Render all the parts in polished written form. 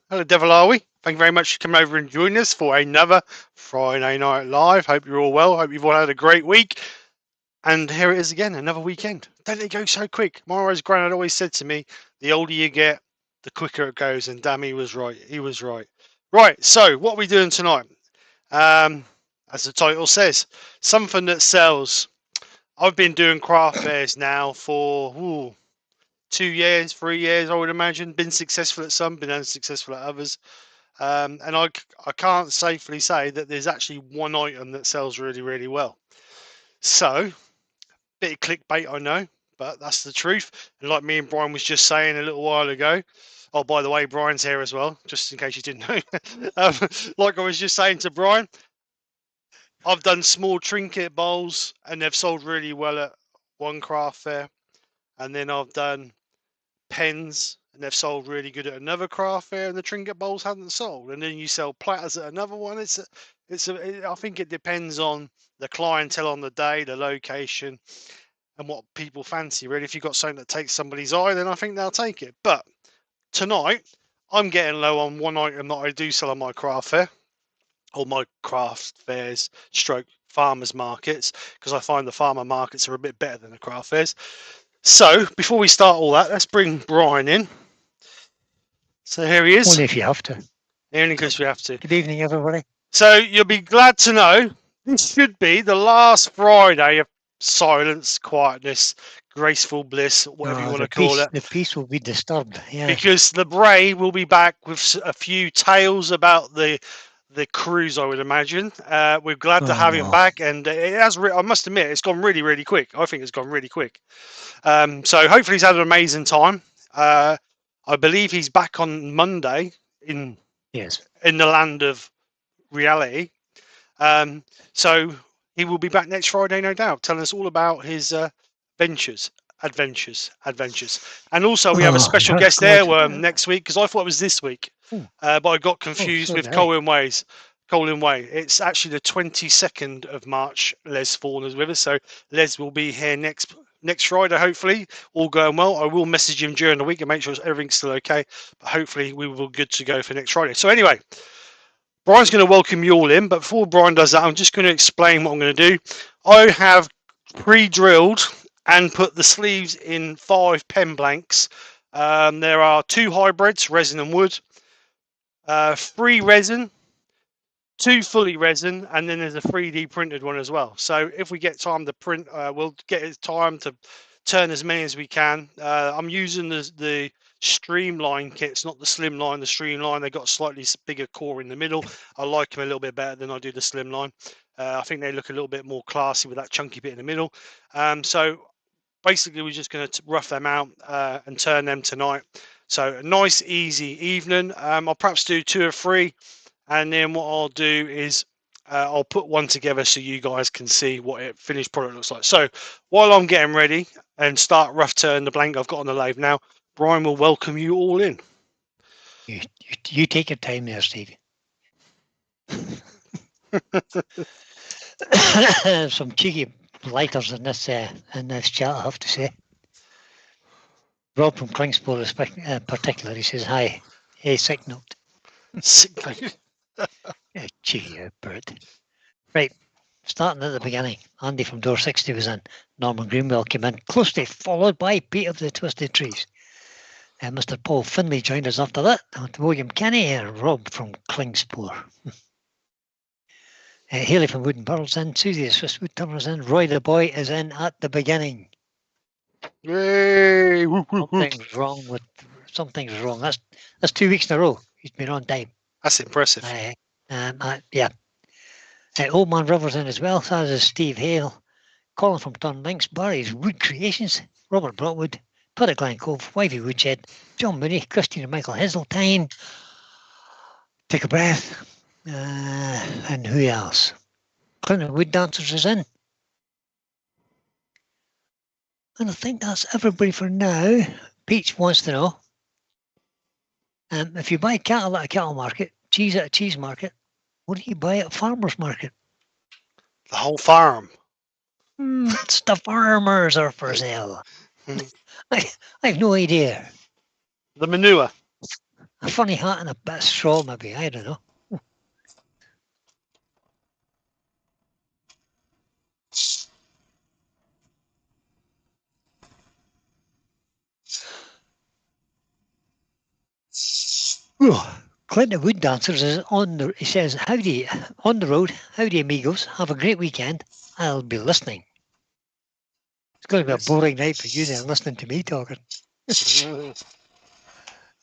Hello, Devil Are we? Thank you very much for coming over and joining us for another Friday Night Live. Hope you're all well. Hope you've all had a great week. And here it is again, another weekend. Don't it go so quick? Morrow's granddad always said to me, the older you get, the quicker it goes. And damn, he was right. He was right. Right, so what are we doing tonight? As the title says, something that sells. I've been doing craft fairs now for 2 years, 3 years, I would imagine. Been successful at some, been unsuccessful at others. And I can't safely say that there's actually one item that sells really, really well. So, bit of clickbait, I know, but that's the truth. And like me and Brian was just saying a little while ago, oh, by the way, Brian's here as well, just in case you didn't know. Like I was just saying to Brian, I've done small trinket bowls and they've sold really well at one craft fair. And then I've done pens and they've sold really good at another craft fair, and the trinket bowls hadn't sold. And then you sell platters at another one. I think it depends on the clientele on the day, the location, and what people fancy. Really, if you've got something that takes somebody's eye, then I think they'll take it. But tonight, I'm getting low on one item that I do sell on my craft fair, or my craft fairs, stroke farmers markets, because I find the farmer markets are a bit better than the craft fairs. So, before we start all that, let's bring Brian in. So here he is. Only if you have to. Only because we have to. Good evening, everybody. So, you'll be glad to know this should be the last Friday of silence, quietness, graceful bliss, whatever you want to call it. The peace will be disturbed, yeah. Because the Bray will be back with a few tales about the cruise, I would imagine. We're glad to have him back, and it has. I must admit, it's gone really, really quick. I think it's gone really quick. So hopefully he's had an amazing time. I believe he's back on Monday in Yes. the land of reality. So he will be back next Friday, no doubt, telling us all about his ventures, adventures. And also, we have a Oh, special yes, guest God. there next week because I thought it was this week, Oh, but I got oh, confused so with did I. Colin Way. It's actually the 22nd of March. Les Fawn is with us, so Les will be here next Friday, hopefully, all going well. I will message him during the week and make sure everything's still okay, but hopefully we will be good to go for next Friday. So anyway, Brian's going to welcome you all in, but before Brian does that, I'm just going to explain what I'm going to do. I have pre-drilled and put the sleeves in 5 pen blanks. There are 2 hybrids, resin and wood, 3 resin, 2 fully resin, and then there's a 3D printed one as well. So if we get time to print, we'll get time to turn as many as we can. I'm using the streamline kits, not the slimline. The streamline, they got a slightly bigger core in the middle. I like them a little bit better than I do the slimline. I think they look a little bit more classy with that chunky bit in the middle. So basically, we're just going to rough them out and turn them tonight. So a nice, easy evening. I'll perhaps do 2 or 3. And then what I'll do is I'll put one together so you guys can see what a finished product looks like. So while I'm getting ready and start rough turn the blank I've got on the lathe now, Brian will welcome you all in. You take your time there, Steve. Some cheeky lighters in this chat, I have to say. Rob from Klingspor, particular, he says, hi. Hey, sick note. Yeah, cheeky bird. Right, starting at the beginning. Andy from door 60 was in. Norman Greenwell came in, closely followed by Pete of the Twisted Trees. Mr. Paul Finlay joined us after that. And William Kenny and Rob from Klingspor. Haley from Wooden Pearls in. Susie the Swiss Woodturner's in. Roy the Boy is in at the beginning. Yay! Woo, woo, woo. Something's wrong. That's 2 weeks in a row. He's been on time. That's impressive. Yeah. Old Man Rivers in as well. As is Steve Hale. Colin from Turnlinks. Barry's Wood Creations. Robert Brockwood. Peter Glen Cove. Wivey Woodshed. John Mooney. Christine and Michael Heseltine. Take a breath. And who else? Clinton Wood Dancers is in. And I think that's everybody for now. Peach wants to know, if you buy cattle at a cattle market, cheese at a cheese market, what do you buy at a farmer's market? The whole farm. It's the farmers are for sale. I have no idea. The manure. A funny hat and a bit of straw, maybe. I don't know. Clinton Wood Dancers is on the. He says, "Howdy on the road. Howdy, amigos. Have a great weekend. I'll be listening." It's going to be a boring night for you then, listening to me talking.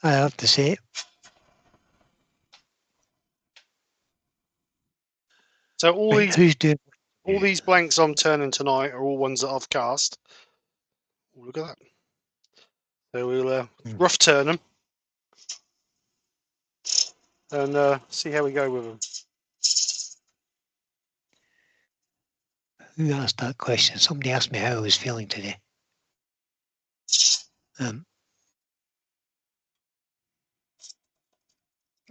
I have to say. So Who's doing? all these blanks I'm turning tonight are all ones that I've cast. Oh, look at that. So we'll rough turn them and see how we go with them. Who asked that question? Somebody asked me how I was feeling today.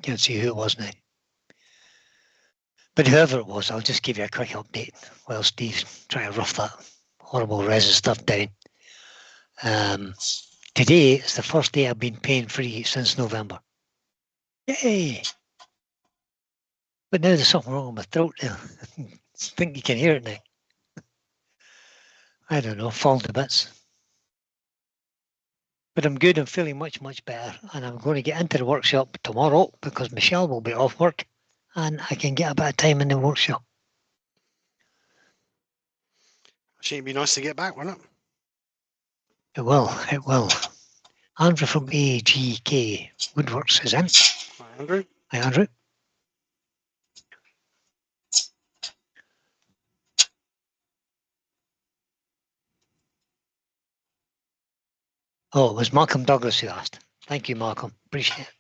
Can't see who it was now. But whoever it was, I'll just give you a quick update while Steve's trying to rough that horrible resin stuff down. Today is the first day I've been pain free since November. Yay! But now there's something wrong with my throat now. I think you can hear it now. I don't know, falling to bits. But I'm good, I'm feeling much, much better. And I'm going to get into the workshop tomorrow because Michelle will be off work and I can get a bit of time in the workshop. It'd be nice to get back, wouldn't it? It will. Andrew from AGK Woodworks is in. Hi, Andrew. Hi, Andrew. Oh, it was Malcolm Douglas who asked. Thank you, Malcolm. Appreciate it.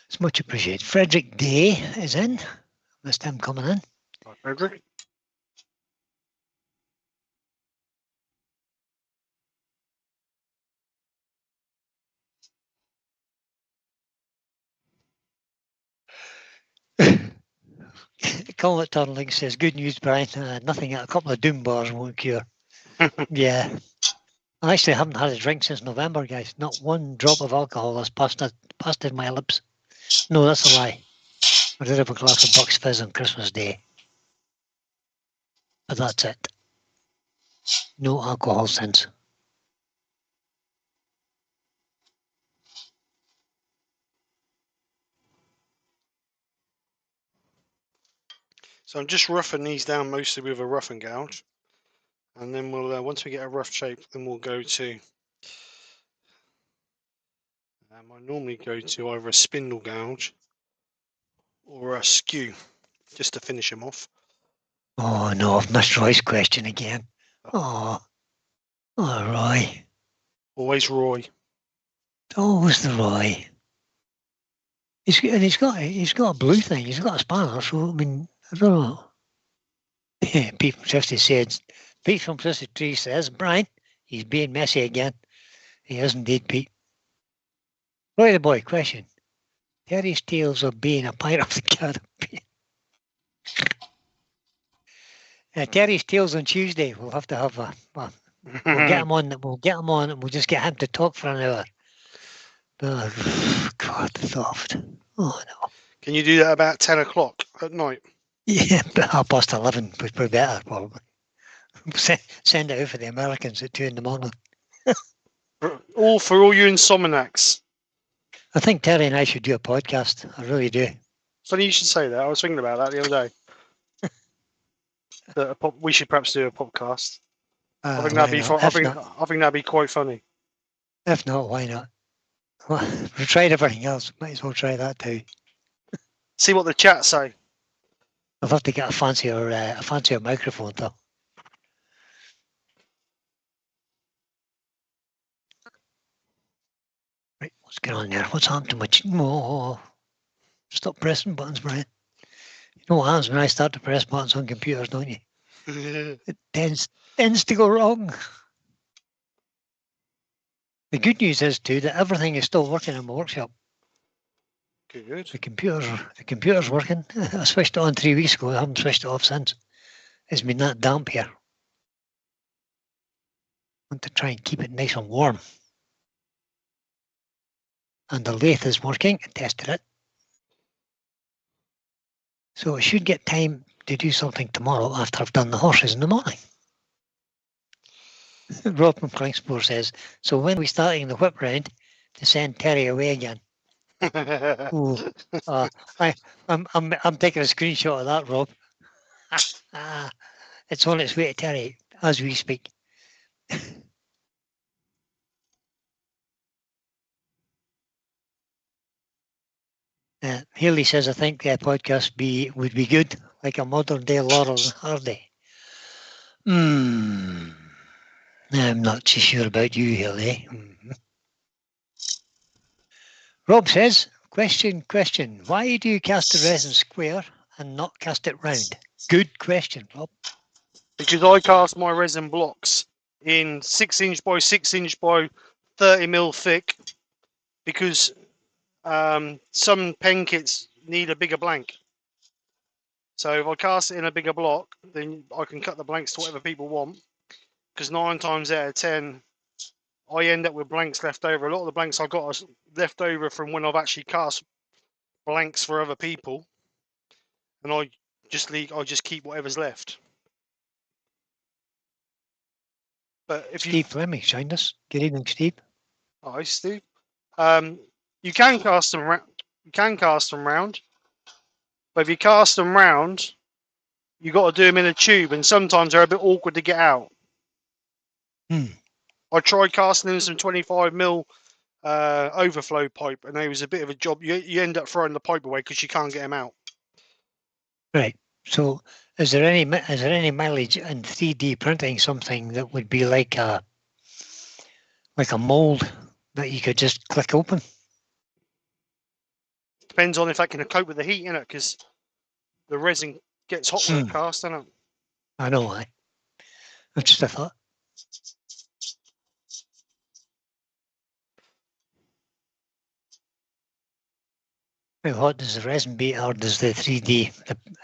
It's much appreciated. Frederick Day is in. Missed him coming in. Hi, Frederick. Colin at Turling says, good news, Brian. Nothing, a couple of doom bars won't cure. Yeah. I actually haven't had a drink since November, guys. Not one drop of alcohol has passed in my lips. No, that's a lie. I did have a glass of Bucks Fizz on Christmas Day. But that's it. No alcohol since. So I'm just roughing these down mostly with a rough and gouge. And then we'll, once we get a rough shape, then we'll go to, I normally go to either a spindle gouge or a skew, just to finish them off. Oh no, I've missed Roy's question again. Oh, Roy. Always Roy. Always the Roy. He's got a blue thing. He's got a spanner. So I mean, I don't know. Pete from 50 said. Pete from 53 says, Brian, he's being messy again. He is indeed, Pete. Roy the boy, question. Terry's tales of being a pirate of the Caribbean. Terry's tales on Tuesday. We'll have to have we'll get him on. We'll get him on, and we'll just get him to talk for an hour. God, soft. Oh no. Can you do that about 10 o'clock at night? Yeah, but 11:30 would be better, probably. Send it out for the Americans at 2 in the morning. For all you insomniacs. I think Terry and I should do a podcast. I really do. Funny you should say that. I was thinking about that the other day. We should perhaps do a podcast. I think that'd be fun. I think that'd be quite funny. If not, why not? Well, we've tried everything else. Might as well try that too. See what the chat say. I'll have to get a fancier microphone though. Right, what's going on there? What's happened to my stop pressing buttons, Brian. You know what happens when I start to press buttons on computers, don't you? It tends to go wrong. The good news is too that everything is still working in my workshop. Good. The computer's working. I switched it on 3 weeks ago. I haven't switched it off since. It's been that damp here. I want to try and keep it nice and warm. And the lathe is working. I tested it. So I should get time to do something tomorrow after I've done the horses in the morning. Rob from Klingspor says, so when are we starting the whip round to send Terry away again? I'm taking a screenshot of that, Rob. It's on its way to Terry as we speak. Haley says, I think the podcast would be good, like a modern day Laurel and Hardy. I'm not too sure about you, Haley. Rob says, question. Why do you cast the resin square and not cast it round? Good question, Rob. Because I cast my resin blocks in 6" by 6" by 30mm thick, because some pen kits need a bigger blank. So if I cast it in a bigger block, then I can cut the blanks to whatever people want. Because 9 times out of 10, I end up with blanks left over. A lot of the blanks I got are left over from when I've actually cast blanks for other people, and I just keep whatever's left. But if Steve Fleming joined us. Good evening, Steve. Hi, Steve. You can cast them round. But if you cast them round, you got to do them in a tube, and sometimes they're a bit awkward to get out. I tried casting in some 25mm overflow pipe, and it was a bit of a job. You end up throwing the pipe away because you can't get them out. Right. So, is there any mileage in 3D printing something that would be like a like a mould that you could just click open. Depends on if that can cope with the heat in it, because the resin gets hot when it's cast, doesn't it? I know why. That's just a thought. How hot does the resin be, or does the 3D,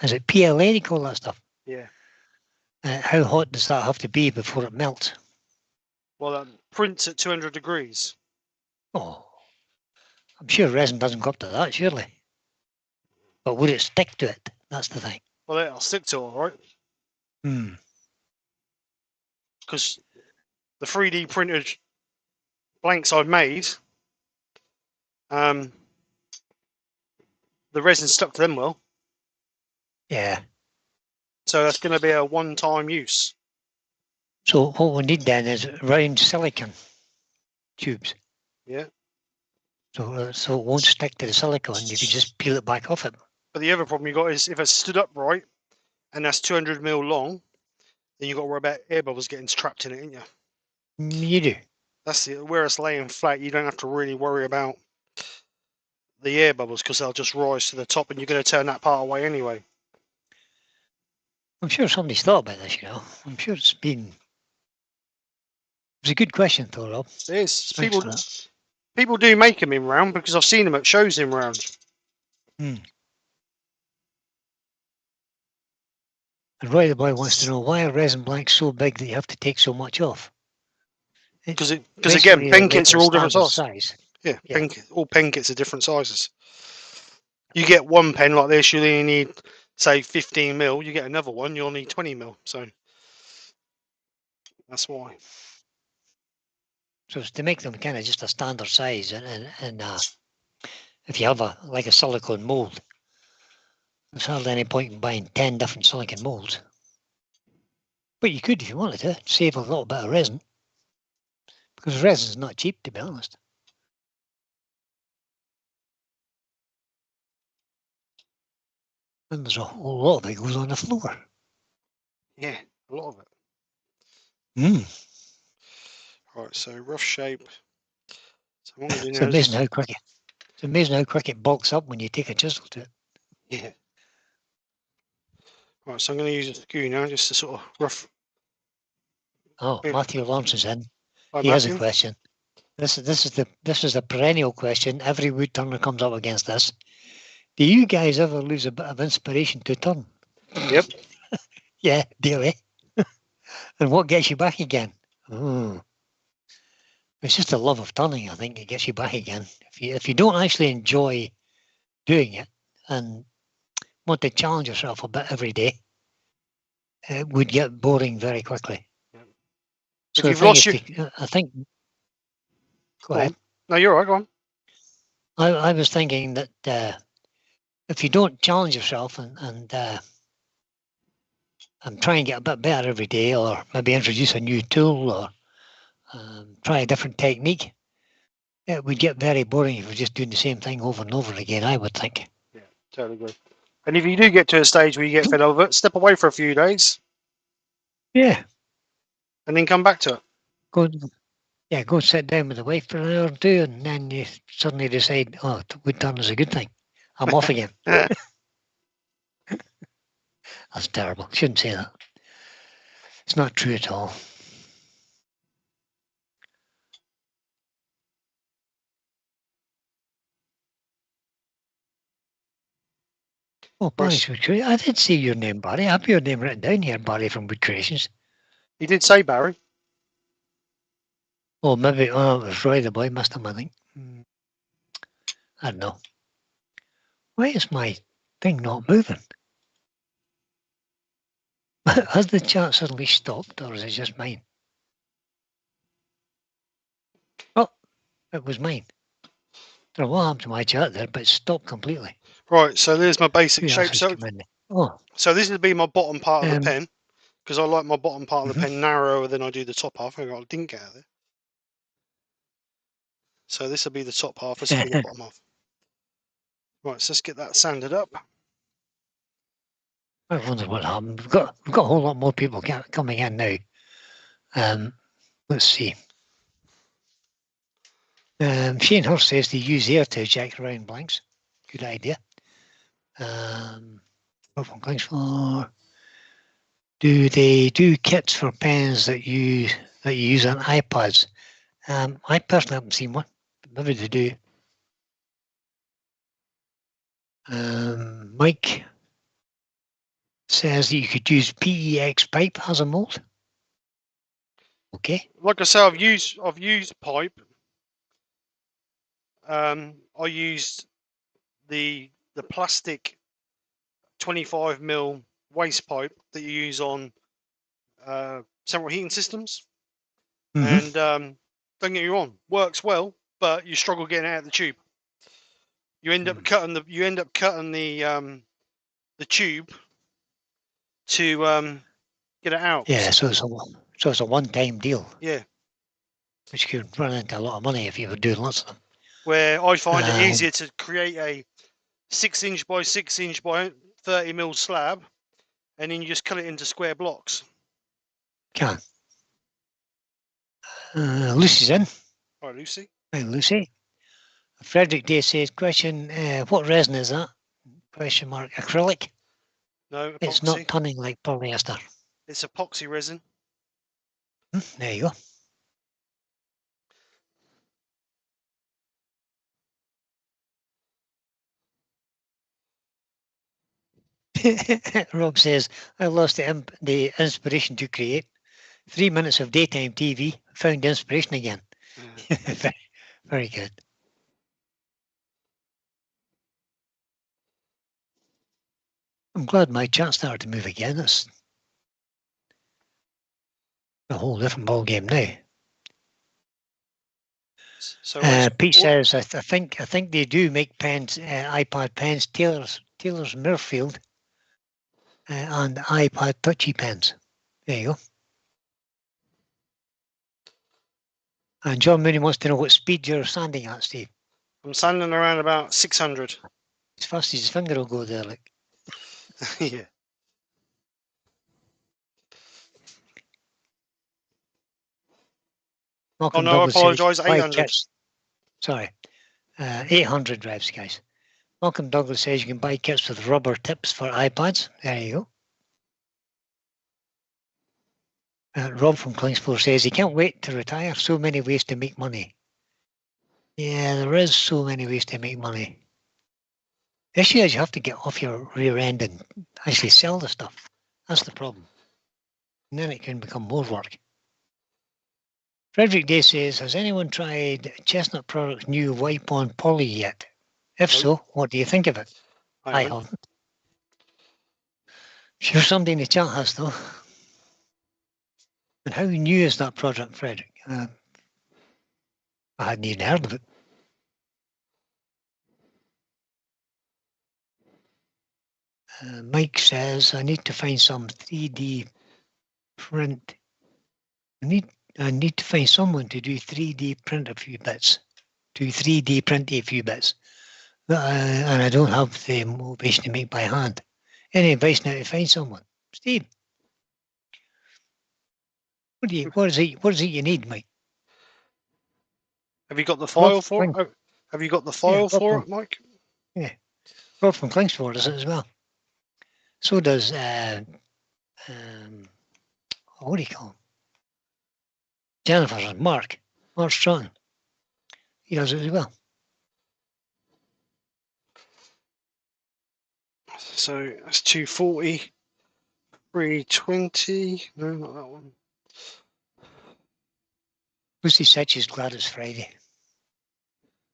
is it PLA you call that stuff? Yeah. How hot does that have to be before it melts? Well, that prints at 200 degrees. Oh, I'm sure resin doesn't go up to that, surely. But would it stick to it? That's the thing. Well, it'll stick to it, all right? Because the 3D printed blanks I've made, the resin stuck to them well. Yeah. So that's going to be a one-time use. So what we need then is round silicon tubes. Yeah. So it won't stick to the silicone. You can just peel it back off it. But the other problem you got is if it's stood upright and that's 200 mil long, then you've got to worry about air bubbles getting trapped in it, ain't you? You do. That's it. Where it's laying flat, you don't have to really worry about the air bubbles because they'll just rise to the top and you're going to turn that part away anyway. I'm sure somebody's thought about this, you know. I'm sure it's been... It's a good question, though, Rob. It is. Thanks for that. People do make them in round because I've seen them at shows in round. And Roy the Boy wants to know, why are resin blanks so big that you have to take so much off? Because again, pen kits are all different size. Yeah, all pen kits are different sizes. You get one pen like this, you only need, say, 15 mil. You get another one, you'll need 20 mil. So that's why. So it's to make them kind of just a standard size, and if you have like a silicone mold, there's hardly any point in buying 10 different silicone molds. But you could, if you wanted to, save a little bit of resin, because resin's not cheap, to be honest. And there's a whole lot that goes on the floor. Yeah, a lot of it. Right, so rough shape. So what I'm It's amazing how quick it bulks up when you take a chisel to it. Yeah. Right, so I'm going to use a skew now, just to sort of rough. Oh, Matthew Lawrence is in. Hi, he Matthew. has a question. This is a perennial question. Every wood turner comes up against this. Do you guys ever lose a bit of inspiration to turn? Yep. Yeah, daily. And what gets you back again? It's just the love of turning, I think, it gets you back again. If you don't actually enjoy doing it and want to challenge yourself a bit every day, it would get boring very quickly. Yep. So I think. Go ahead. No, you're right. Go on. I was thinking that if you don't challenge yourself and try and get a bit better every day, or maybe introduce a new tool, or try a different technique, it would get very boring if you're just doing the same thing over and over again, I would think. Yeah, totally agree. And if you do get to a stage where you get fed over it, step away for a few days. Yeah. And then come back to it. Go sit down with the wife for an hour or two, and then you suddenly decide, oh, wood turn is a good thing. I'm off again. That's terrible. Shouldn't say that. It's not true at all. Oh, Barry's Wood Creations. I did see your name, Barry. I have your name written down here, Barry from Wood Creations. You did say Barry. Oh, maybe it was Roy the Boy, must have, I think. I don't know. Why is my thing not moving? Has the chat suddenly stopped, or is it just mine? Oh, it was mine. I don't know what happened to my chat there, but it stopped completely. Right, so there's my basic shape. So this would be my bottom part of the pen, because I like my bottom part of the pen narrower than I do the top half. I got a dink out of there. So this will be the top half, this will be the bottom half. Right, so let's get that sanded up. I wonder what happened. We've got a whole lot more people coming in now. Let's see. Sheen Hurst says they use air to eject around blanks. Good idea. From Kingsford. Do they do kits for pens that you use on iPads? I personally haven't seen one, but maybe they do. Mike says that you could use PEX pipe as a mold. Okay. Like I say, I've used pipe. I used the plastic 25mm waste pipe that you use on central heating systems, and don't get me wrong, works well, but you struggle getting it out of the tube. You end up cutting the tube to get it out. Yeah, so it's a one-time deal. Yeah. Which could run into a lot of money if you were doing lots of them. Where I find it easier to create a 6" by 6" by 30mm slab, and then you just cut it into square blocks. Can. Lucy's in. Hi, Lucy. Hi, Lucy. Frederick Day says, question, what resin is that? Question mark. Acrylic? No, epoxy. It's not turning like polyester. It's epoxy resin. There you go. Rob says, I lost the inspiration to create. 3 minutes of daytime TV, found inspiration again. very, very good. I'm glad my chat started to move again. It's a whole different ball game now. So Pete says, I think they do make pens, iPad pens, Taylor's Mirfield, and iPad touchy pens. There you go. And John Mooney wants to know what speed you're sanding at, Steve. I'm sanding around about 600. As fast as his finger will go there, like. Yeah. Malcolm no, Douglas I apologise, 800. Sorry, 800 revs, guys. Malcolm Douglas says you can buy kits with rubber tips for iPads. There you go. Rob from Kingsford says he can't wait to retire. So many ways to make money. Yeah, there is so many ways to make money. The issue is you have to get off your rear end and actually sell the stuff. That's the problem. And then it can become more work. Frederick Day says, has anyone tried Chestnut Products' new wipe-on poly yet? If so, what do you think of it? I haven't. Sure somebody in the chat has, though. And how new is that product, Frederick? I hadn't even heard of it. Mike says, I need to find some 3D print. I need to find someone to do 3D print a few bits. And I don't have the motivation to make by hand. Any advice now to find someone? Steve, what is it you need, Mike? Have you got the file for it? Have you got the file for it, Mike? Yeah. Rob from Kingsford does it as well. So does what do you call him? Jennifer's Mark Strong. He does it as well. So that's 240, 320. No, not that one. Lucy said she's glad it's Friday.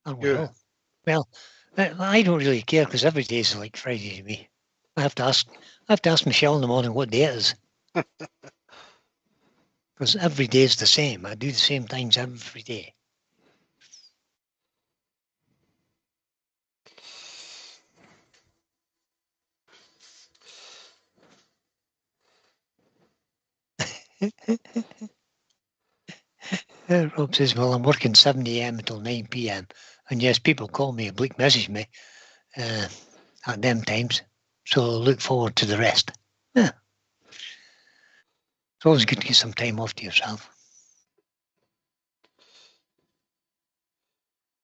And Yeah. Well, I don't really care because every day is like Friday to me. I have to ask Michelle in the morning what day it is. Because every day is the same. I do the same things every day. Rob says, well, I'm working 7 a.m. until 9 p.m. And yes, people call me, oblique message me at them times. So look forward to the rest. Yeah. It's always good to get some time off to yourself.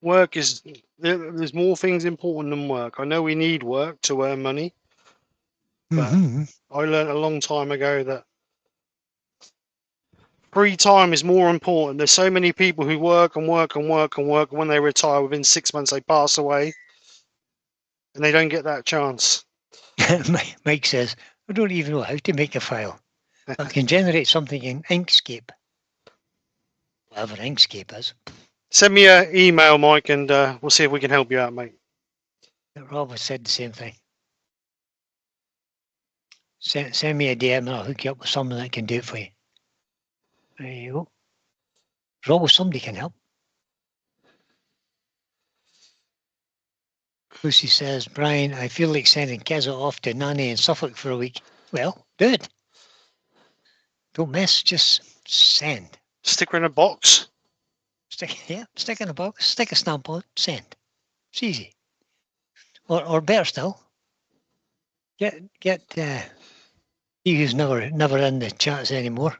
Work is there's more things important than work. I know we need work to earn money, but Mm-hmm. I learned a long time ago that free time is more important. There's so many people who work and work and work and work, and when they retire, within 6 months they pass away, and they don't get that chance. Mike says, I don't even know how to make a file. I can generate something in Inkscape. Whatever Inkscape is. Send me an email, Mike, and we'll see if we can help you out, mate. Rob has said the same thing. Send me a DM and I'll hook you up with someone that can do it for you. There you go. There's always somebody can help. Lucy says, Brian, I feel like sending Keza off to Nanny in Suffolk for a week. Well, do it. Don't mess, just send. Stick her in a box. Stick in a box, stick a stamp on it, send. It's easy. Or better still, get he who's never in the chats anymore.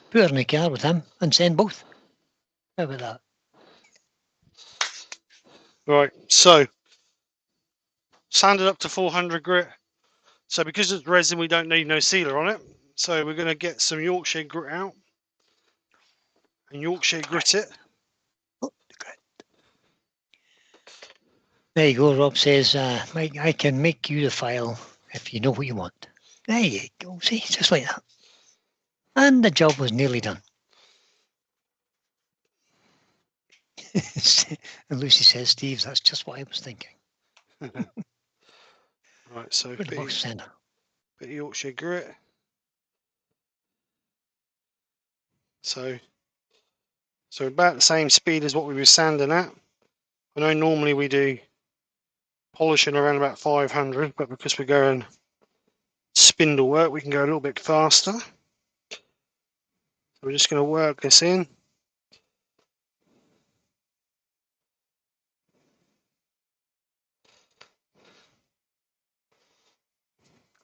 Put her in the car with him and send both. How about that? Right, so sanded up to 400 grit. So because it's resin, we don't need no sealer on it. So we're going to get some Yorkshire grit out and Yorkshire grit it. Oh, great. There you go. Rob says, Mike, I can make you the file if you know what you want. There you go. See, just like that. And the job was nearly done. And Lucy says, Steve, that's just what I was thinking. Right, so Put the box center. bit of Yorkshire grit. So about the same speed as what we were sanding at. I know normally we do polishing around about 500, but because we're going spindle work, we can go a little bit faster. So we're just going to work this in.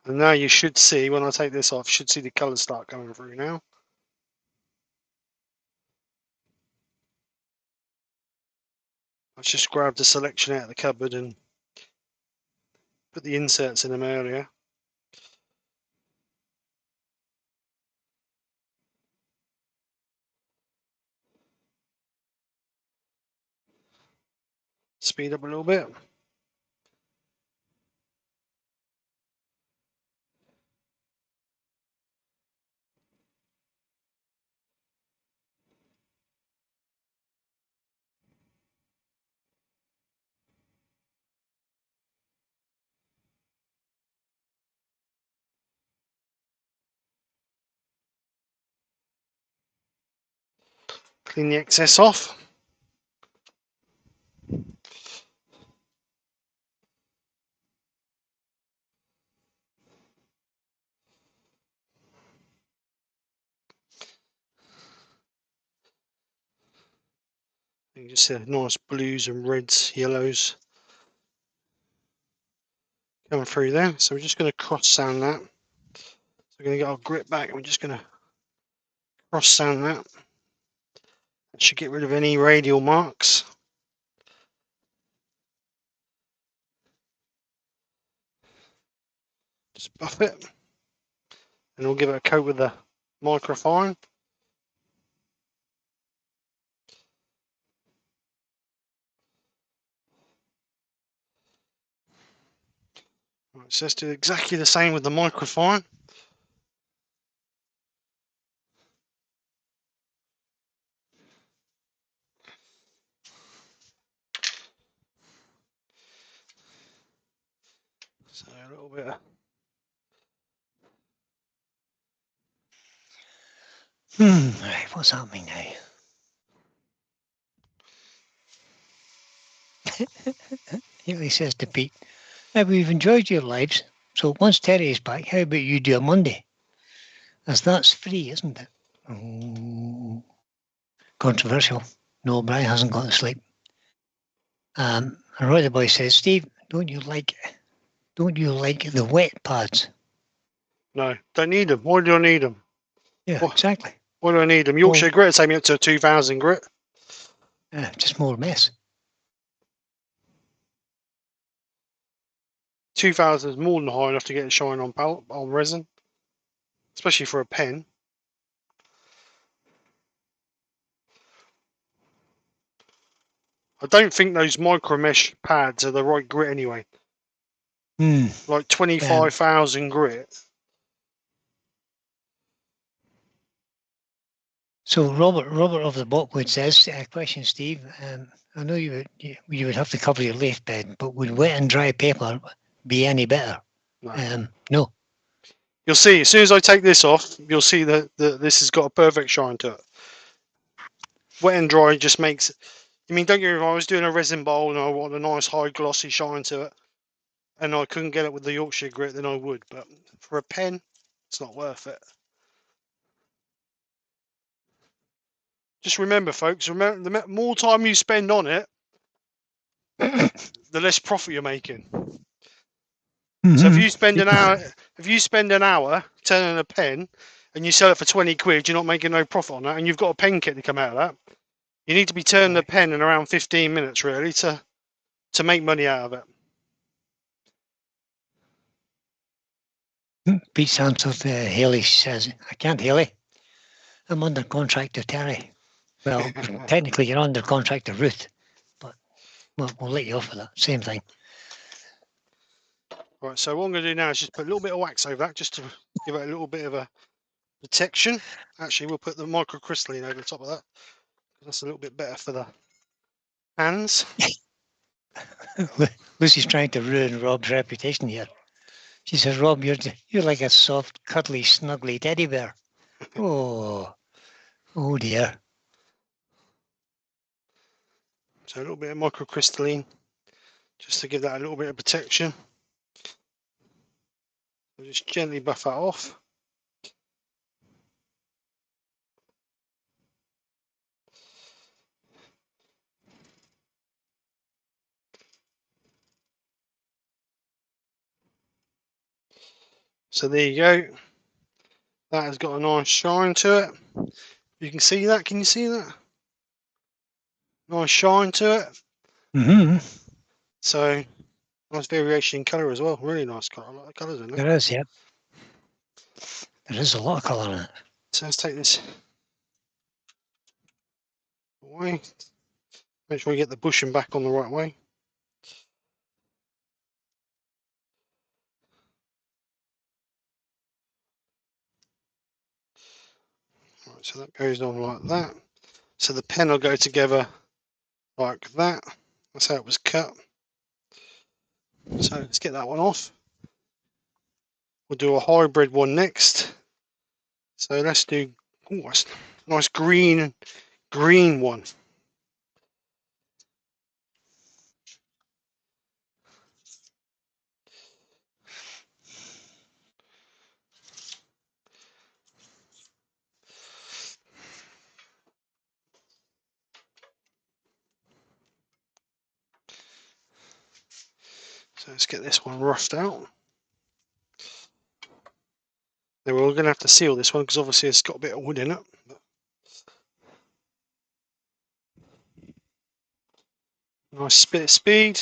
And now you should see, when I take this off, you should see the colours start coming through now. I've just grabbed a selection out of the cupboard and put the inserts in them earlier. Speed up a little bit. Clean the excess off. You can just see nice blues and reds, yellows coming through there. So we're just going to cross sand that. So we're going to get our grit back and we're just going to cross sand that. That should get rid of any radial marks. Just buff it. And we'll give it a coat with the microfine. Right, so let's do exactly the same with the microfine. So a little bit of Right, what's happening now? He says to Pete, now we've enjoyed your lives, so once Terry is back, how about you do a Monday? As that's free, isn't it? Oh, controversial. No, Brian hasn't got to sleep. And Roy the boy says, Steve, don't you like the wet pads? no, don't need them. Why do I need them? Yeah, exactly. Why do I need them? Yorkshire grit take me up to 2,000 grit. Just more mess. 2,000 is more than high enough to get it shine on resin, especially for a pen. I don't think those micro mesh pads are the right grit anyway. Like 25,000 grit. So Robert of the Bockwood says, question, Steve. I know you would have to cover your lathe bed, but would wet and dry paper be any better? No. No. You'll see, as soon as I take this off, you'll see that this has got a perfect shine to it. Wet and dry just makes... I mean, don't get me wrong, I was doing a resin bowl and I want a nice high glossy shine to it, and I couldn't get it with the Yorkshire grit, then I would. But for a pen, it's not worth it. Just remember, folks, the more time you spend on it, the less profit you're making. So if you spend an hour turning a pen and you sell it for 20 quid, you're not making no profit on that, and you've got a pen kit to come out of that. You need to be turning the pen in around 15 minutes really to make money out of it. Pete's answer to Haley says, I can't, Haley. I'm under contract to Terry. Well, technically you're under contract to Ruth, but we'll let you off with that. Same thing. Right, so what I'm going to do now is just put a little bit of wax over that, just to give it a little bit of a protection. Actually, we'll put the microcrystalline over the top of that. That's a little bit better for the hands. Lucy's trying to ruin Rob's reputation here. She says, Rob, you're like a soft, cuddly, snuggly teddy bear. Oh dear. So a little bit of microcrystalline, just to give that a little bit of protection. I'll just gently buff that off. So there you go. That has got a nice shine to it. You can see that. Can you see that? Nice shine to it. So nice variation in colour as well. Really nice colour. A lot of colours in it. There is, yeah. There is a lot of colour in it. So let's take this away. Make sure we get the bushing back on the right way. Right, so that goes on like that. So the pen will go together like that. That's how it was cut. So let's get that one off. We'll do a hybrid one next. So let's do a nice green one. So let's get this one roughed out. Now we're going to have to seal this one because obviously it's got a bit of wood in it. Nice bit of speed.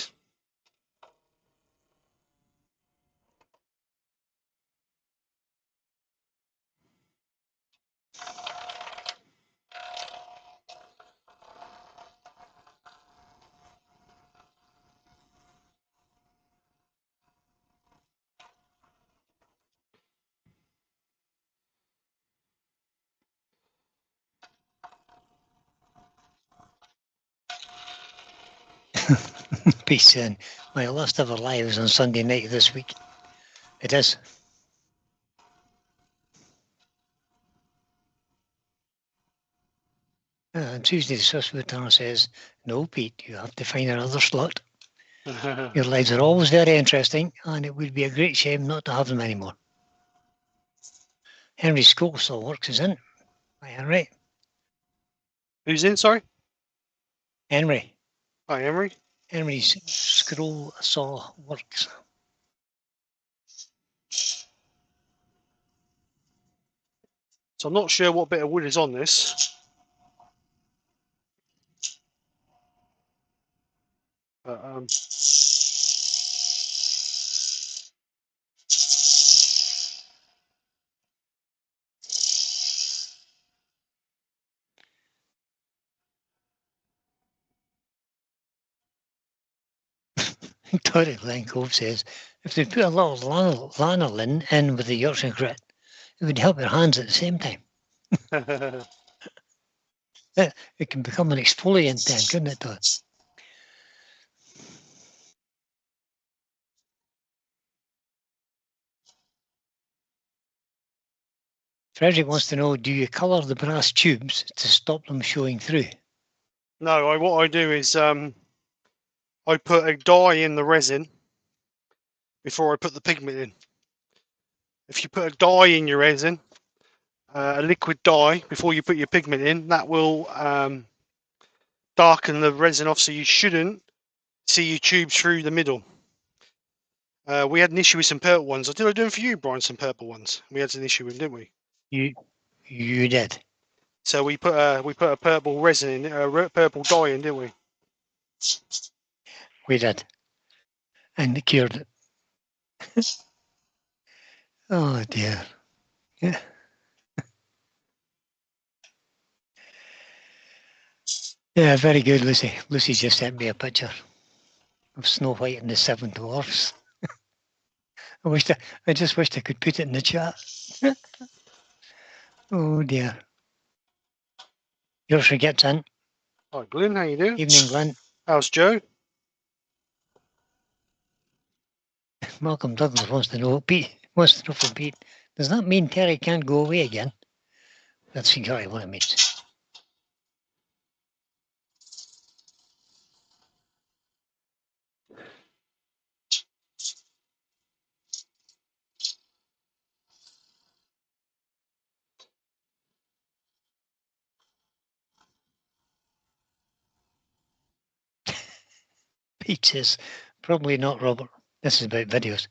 Peace in. My last ever live is on Sunday night this week. It is. And Tuesday the Suswood says, no, Pete, you have to find another slot. Your lives are always very interesting, and it would be a great shame not to have them anymore. Henry School still works, is in. Hi, Henry. Who's in, sorry? Henry. Hi, Henry. Henry's scroll saw works. So I'm not sure what bit of wood is on this. But Tory Glen Cove says, if they put a little lanolin in with the Yorkshire grit, it would help your hands at the same time. It can become an exfoliant then, couldn't it, Todd? Frederick wants to know, do you colour the brass tubes to stop them showing through? No, what I do is I put a dye in the resin before I put the pigment in. If you put a dye in your resin, a liquid dye, before you put your pigment in, that will darken the resin off, so you shouldn't see your tubes through the middle. We had an issue with some purple ones. Did I do them for you, Brian, some purple ones? We had an issue with them, didn't we? You did. So we put a purple resin in, purple dye in, didn't we? We did. And it cured it. Oh dear. Yeah. Yeah, very good, Lucy. Lucy just sent me a picture of Snow White and the Seven Dwarfs. I just wished I could put it in the chat. Oh dear. Yorkshire gets in. Hi, Glenn. How you doing? Evening, Glenn. How's Joe? Malcolm Douglas wants to know from Pete. Does that mean Terry can't go away again? That's exactly what it means. Pete says, probably not, Robert. This is about videos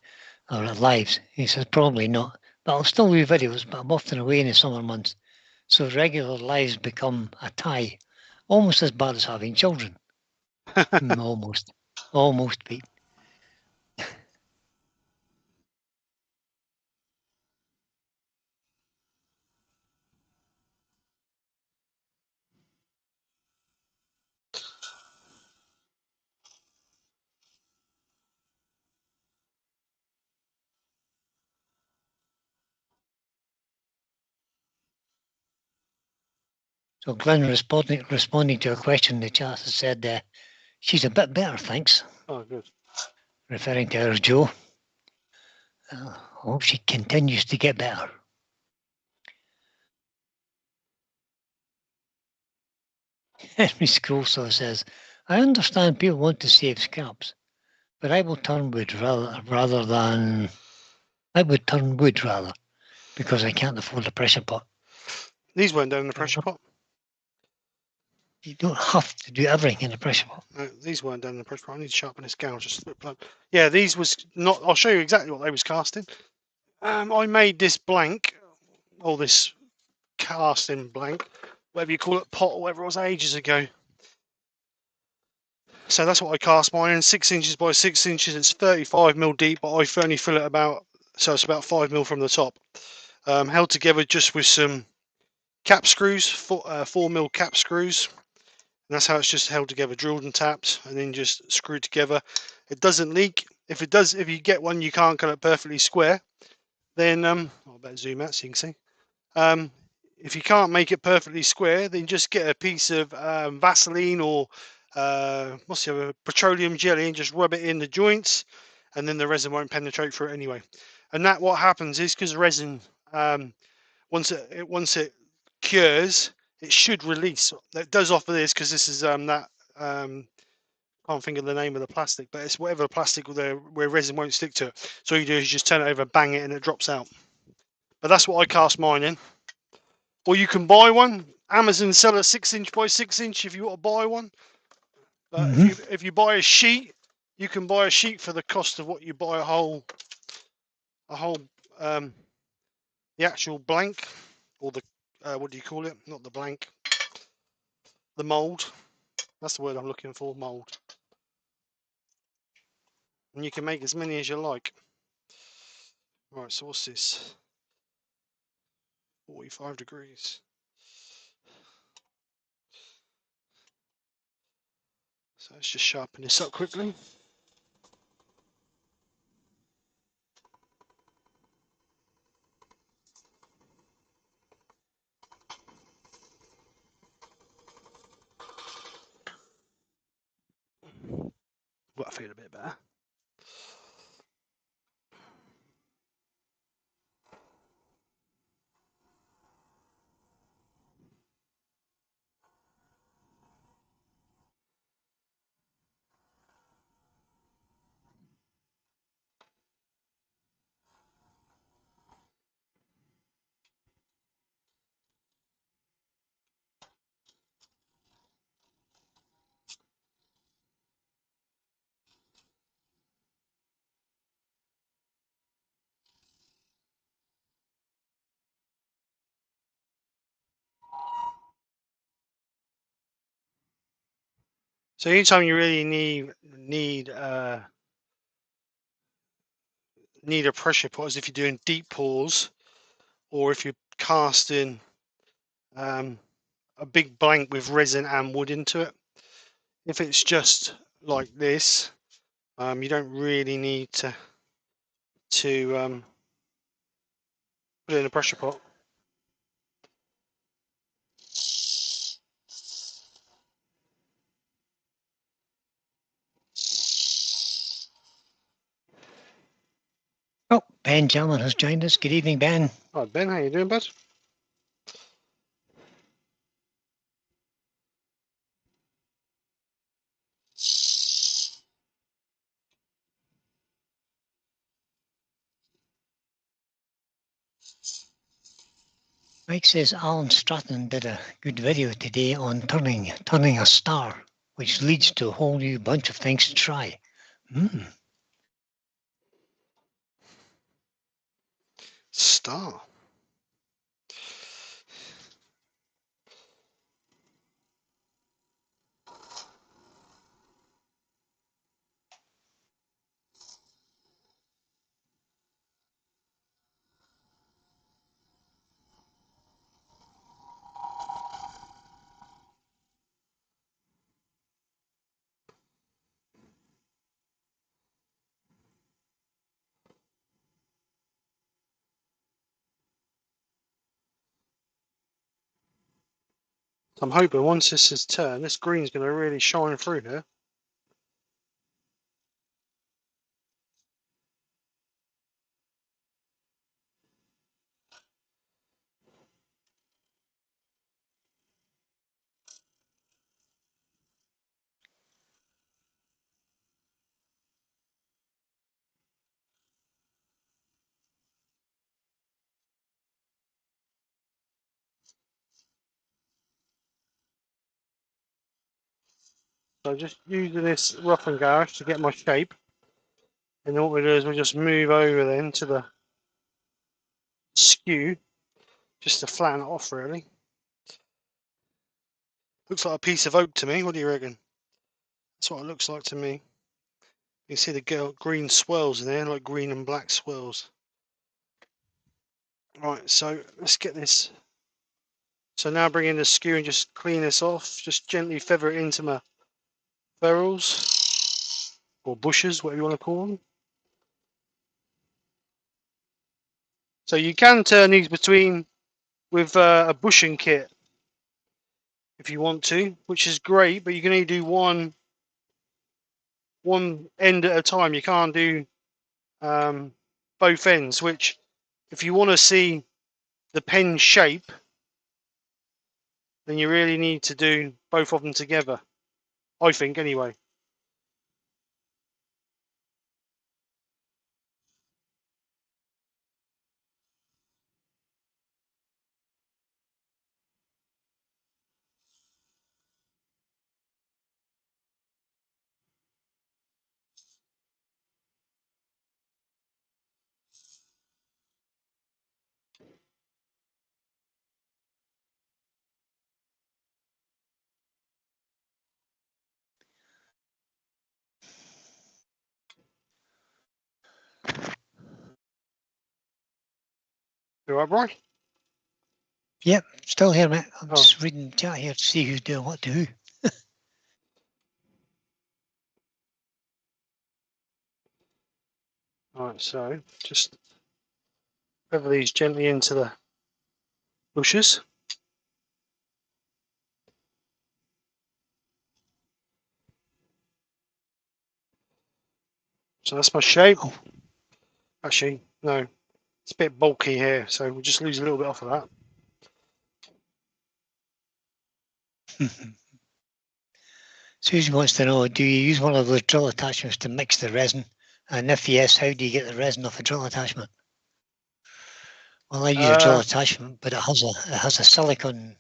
or lives. He says, probably not. But I'll still do videos, but I'm often away in the summer months. So regular lives become a tie. Almost as bad as having children. Almost. Almost, Pete. So Glenn responding to a question in the chat has said, she's a bit better, thanks. Oh, good. Referring to her as Joe. I hope she continues to get better. Henry Scrollsaw says, I understand people want to save scraps, but I would turn wood rather, because I can't afford a pressure pot. These weren't done in the pressure pot. You don't have to do everything in a pressure pot. No, these weren't done in the pressure pot. I need to sharpen this gouge just a bit. Yeah, these was not. I'll show you exactly what they was casting. I made this blank, or this casting blank, whatever you call it, pot or whatever it was, ages ago. So that's what I cast mine in, 6 inches by 6 inches. It's 35mm deep, but I only fill it so it's about 5mm from the top. Held together just with some cap screws, 4mm cap screws. And that's how it's just held together, drilled and tapped, and then just screwed together. It doesn't leak. If it does, if you get one you can't cut it perfectly square, then I'll better zoom out so you can see. If you can't make it perfectly square, then just get a piece of Vaseline or what's the other, petroleum jelly, and just rub it in the joints, and then the resin won't penetrate through it anyway. And that what happens is because resin, once it cures, it should release. It does offer this because this is that can't think of the name of the plastic, but it's whatever plastic where resin won't stick to it. So all you do is just turn it over, bang it, and it drops out. But that's what I cast mine in. Or you can buy one. Amazon sell a 6 inch by 6 inch if you want to buy one. But if you buy a sheet, you can buy a sheet for the cost of what you buy a whole the actual blank, or the what do you call it? Not the blank, the mold. That's the word I'm looking for, mold. And you can make as many as you like. Right, so what's this? 45 degrees. So let's just sharpen this up quickly. I feel a bit better. So anytime you really need a pressure pot is if you're doing deep pours, or if you're casting a big blank with resin and wood into it. If it's just like this, you don't really need to put it in a pressure pot. Oh, Ben Gellman has joined us. Good evening, Ben. Hi Ben, how you doing, bud? Mike says Alan Stratton did a good video today on turning a star, which leads to a whole new bunch of things to try. Star. I'm hoping once this is turned, this green's going to really shine through here. So just using this rough and gouge to get my shape. And then what we do is we just move over then to the skew, just to flatten it off really. Looks like a piece of oak to me. What do you reckon? That's what it looks like to me. You can see the green swirls in there, like green and black swirls. Right, so let's get this. So now bring in the skew and just clean this off. Just gently feather it into my ferrules or bushes, whatever you want to call them. So you can turn these between with a bushing kit if you want to, which is great, but you can only do one end at a time. You can't do both ends, which if you want to see the pen shape, then you really need to do both of them together, I think anyway. You all right, Brian? Yep, still here, mate. I'm Oh. just reading the chat here to see who's doing what to who. Alright, so just feather these gently into the bushes. So that's my shape. Oh. Actually, no, it's a bit bulky here, so we'll just lose a little bit off of that. Susie wants to know, do you use one of those drill attachments to mix the resin? And if yes, how do you get the resin off a drill attachment? Well, I use a drill attachment, but it has a silicone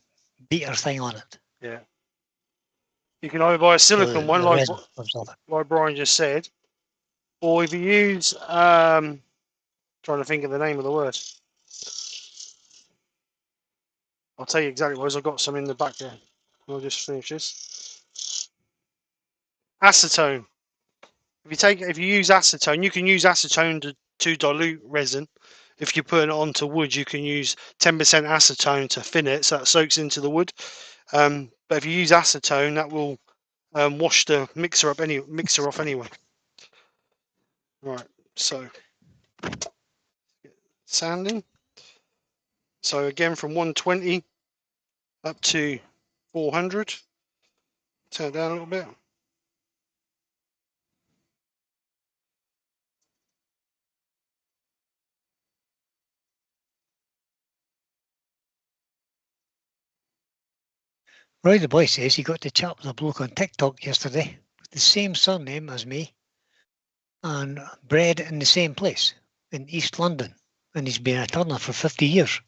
beater thing on it. Yeah. You can either buy a silicone So one, the resin comes off it. like Brian just said, or if you use, trying to think of the name of the word. I'll tell you exactly what it is. I've got some in the back there. I'll just finish this. Acetone. If you use acetone, you can use acetone to dilute resin. If you're putting it onto wood, you can use 10% acetone to thin it, so it soaks into the wood. But if you use acetone, that will wash the mixer off anyway. Right. So sanding. So again, from 120 up to 400. Turn it down a little bit. Roy the boy says he got to chat with a bloke on TikTok yesterday with the same surname as me and bred in the same place in East London. And he's been a turner for 50 years.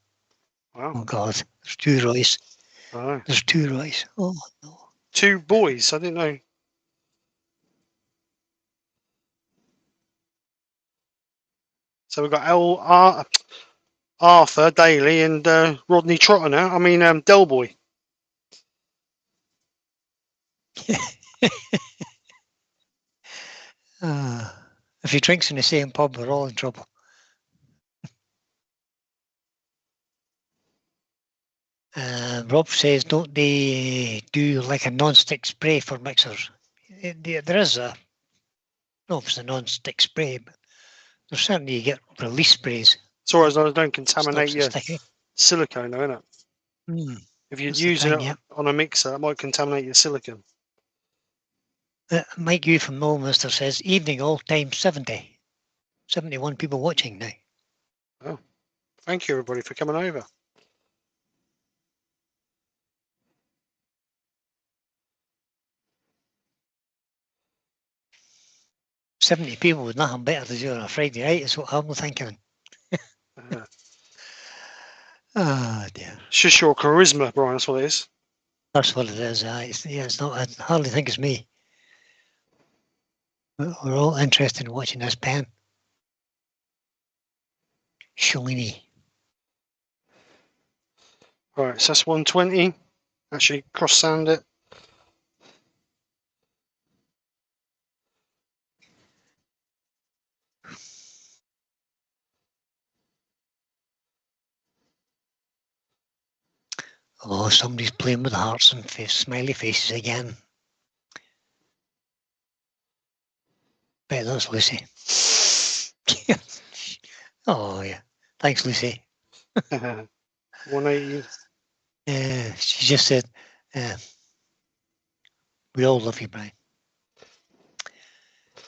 Wow. Oh, God. There's two Roys. Oh. There's two Roys. Oh, no. Two boys. I didn't know. So we've got Arthur Daly and Rodney Trotter now. I mean, Delboy. If he drinks in the same pub, we're all in trouble. Rob says, don't they do like a non-stick spray for mixers? There is a, no, if it's a non-stick spray, but there's certainly you get release sprays. So as long as I don't contaminate your Sticky. silicone, though, isn't it? If you're using it on a mixer, it might contaminate your silicone. Mike U from Millminster says, evening all time 70. 71 people watching now. Oh, thank you everybody for coming over. $70 people with nothing better to do on a Friday night is what I'm thinking. Oh dear. It's just your charisma, Brian. That's what it is. That's what it is. It's not. I hardly think it's me. We're all interested in watching this pen. Shiny. Right, so that's 120. Actually, cross sand it. Oh, somebody's playing with hearts and smiley faces again. Bet that's Lucy. Oh, yeah. Thanks, Lucy. 180. She just said, we all love you, Brian.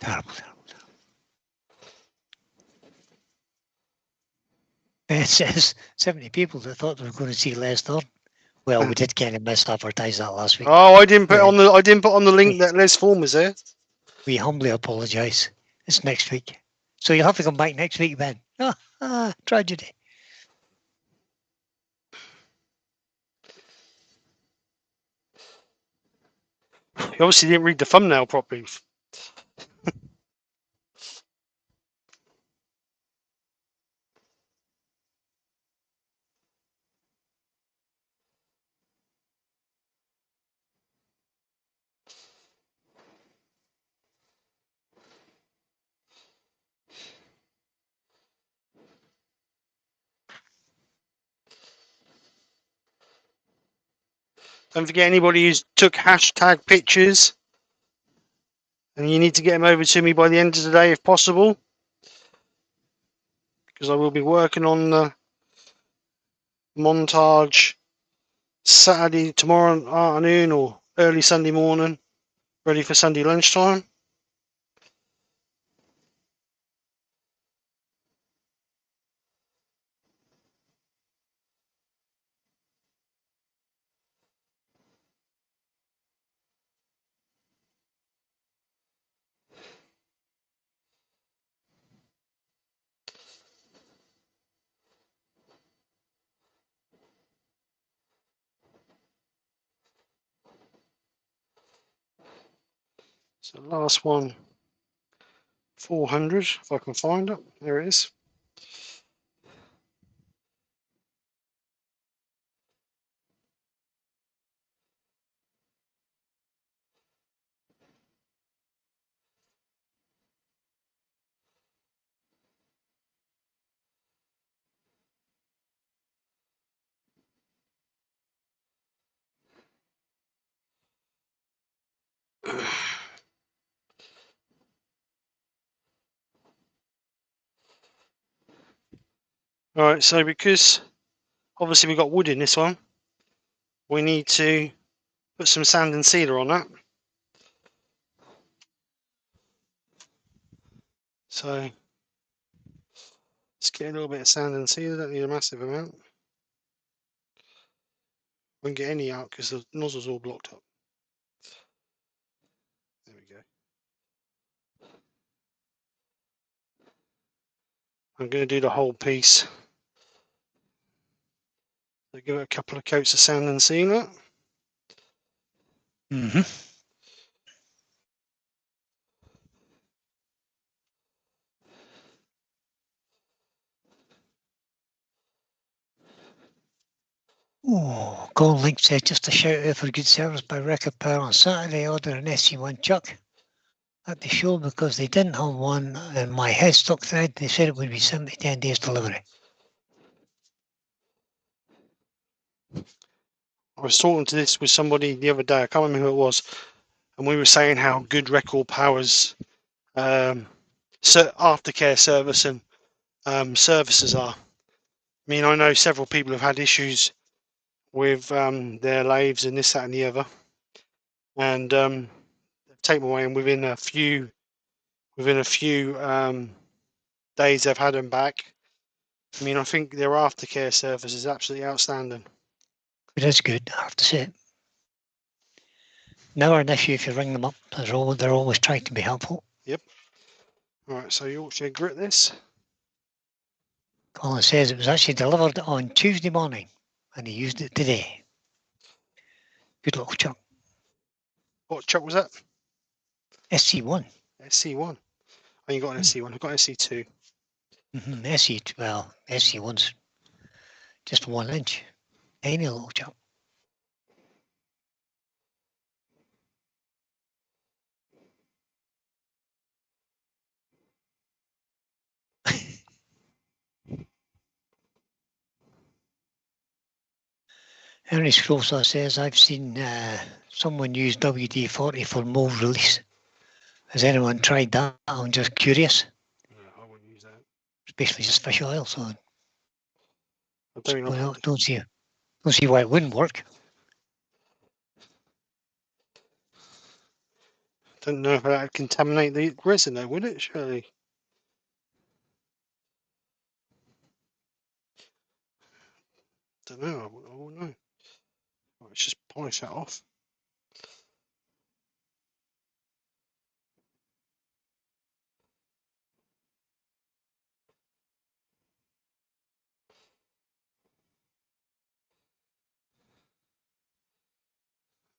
Terrible, terrible, terrible. It says 70 people that thought they were going to see Les Thorne. Well, we did kind of misadvertise that last week. Oh, I didn't put on the link that Les Thorne was there. We humbly apologise. It's next week. So you'll have to come back next week, Ben. Tragedy. You obviously didn't read the thumbnail properly. Don't forget anybody who's took hashtag pictures, and you need to get them over to me by the end of the day if possible, because I will be working on the montage Saturday, tomorrow afternoon or early Sunday morning, ready for Sunday lunchtime. So last one, 400, if I can find it. There it is. Alright, so because obviously we've got wood in this one, we need to put some sand and sealer on that. So let's get a little bit of sand and sealer, don't need a massive amount. Won't get any out because the nozzle's all blocked up. There we go. I'm going to do the whole piece. So give it a couple of coats of sand and sealer. Oh, Colin Link said just a shout out for good service by Record Power on Saturday. Ordered an SC1 chuck at the show because they didn't have one in my headstock thread. They said it would be 7 to 10 days delivery. I was talking to this with somebody the other day, I can't remember who it was, and we were saying how good Record Power's aftercare service and services are. I mean, I know several people have had issues with their lathes and this, that, and the other, and they've taken them away, and within a few days they've had them back. I mean, I think their aftercare service is absolutely outstanding. It is good, I have to say. Never an issue if you ring them up. They're always trying to be helpful. Yep. All right, so Yorkshire grit this. Colin says it was actually delivered on Tuesday morning and he used it today. Good little chuck. What chuck was that? SC1. SC1. Oh, you got an SC1. I've got SC2. SC1's just 1 inch. Tiny little chuck. Henry Scrosa says, I've seen someone use WD-40 for mold release. Has anyone tried that? I'm just curious. No, I wouldn't use that. It's basically just fish oil, so I don't see why it wouldn't work. Don't know if that would contaminate the resin though, would it? Surely. Don't know. I wouldn't know. Let's just polish that off.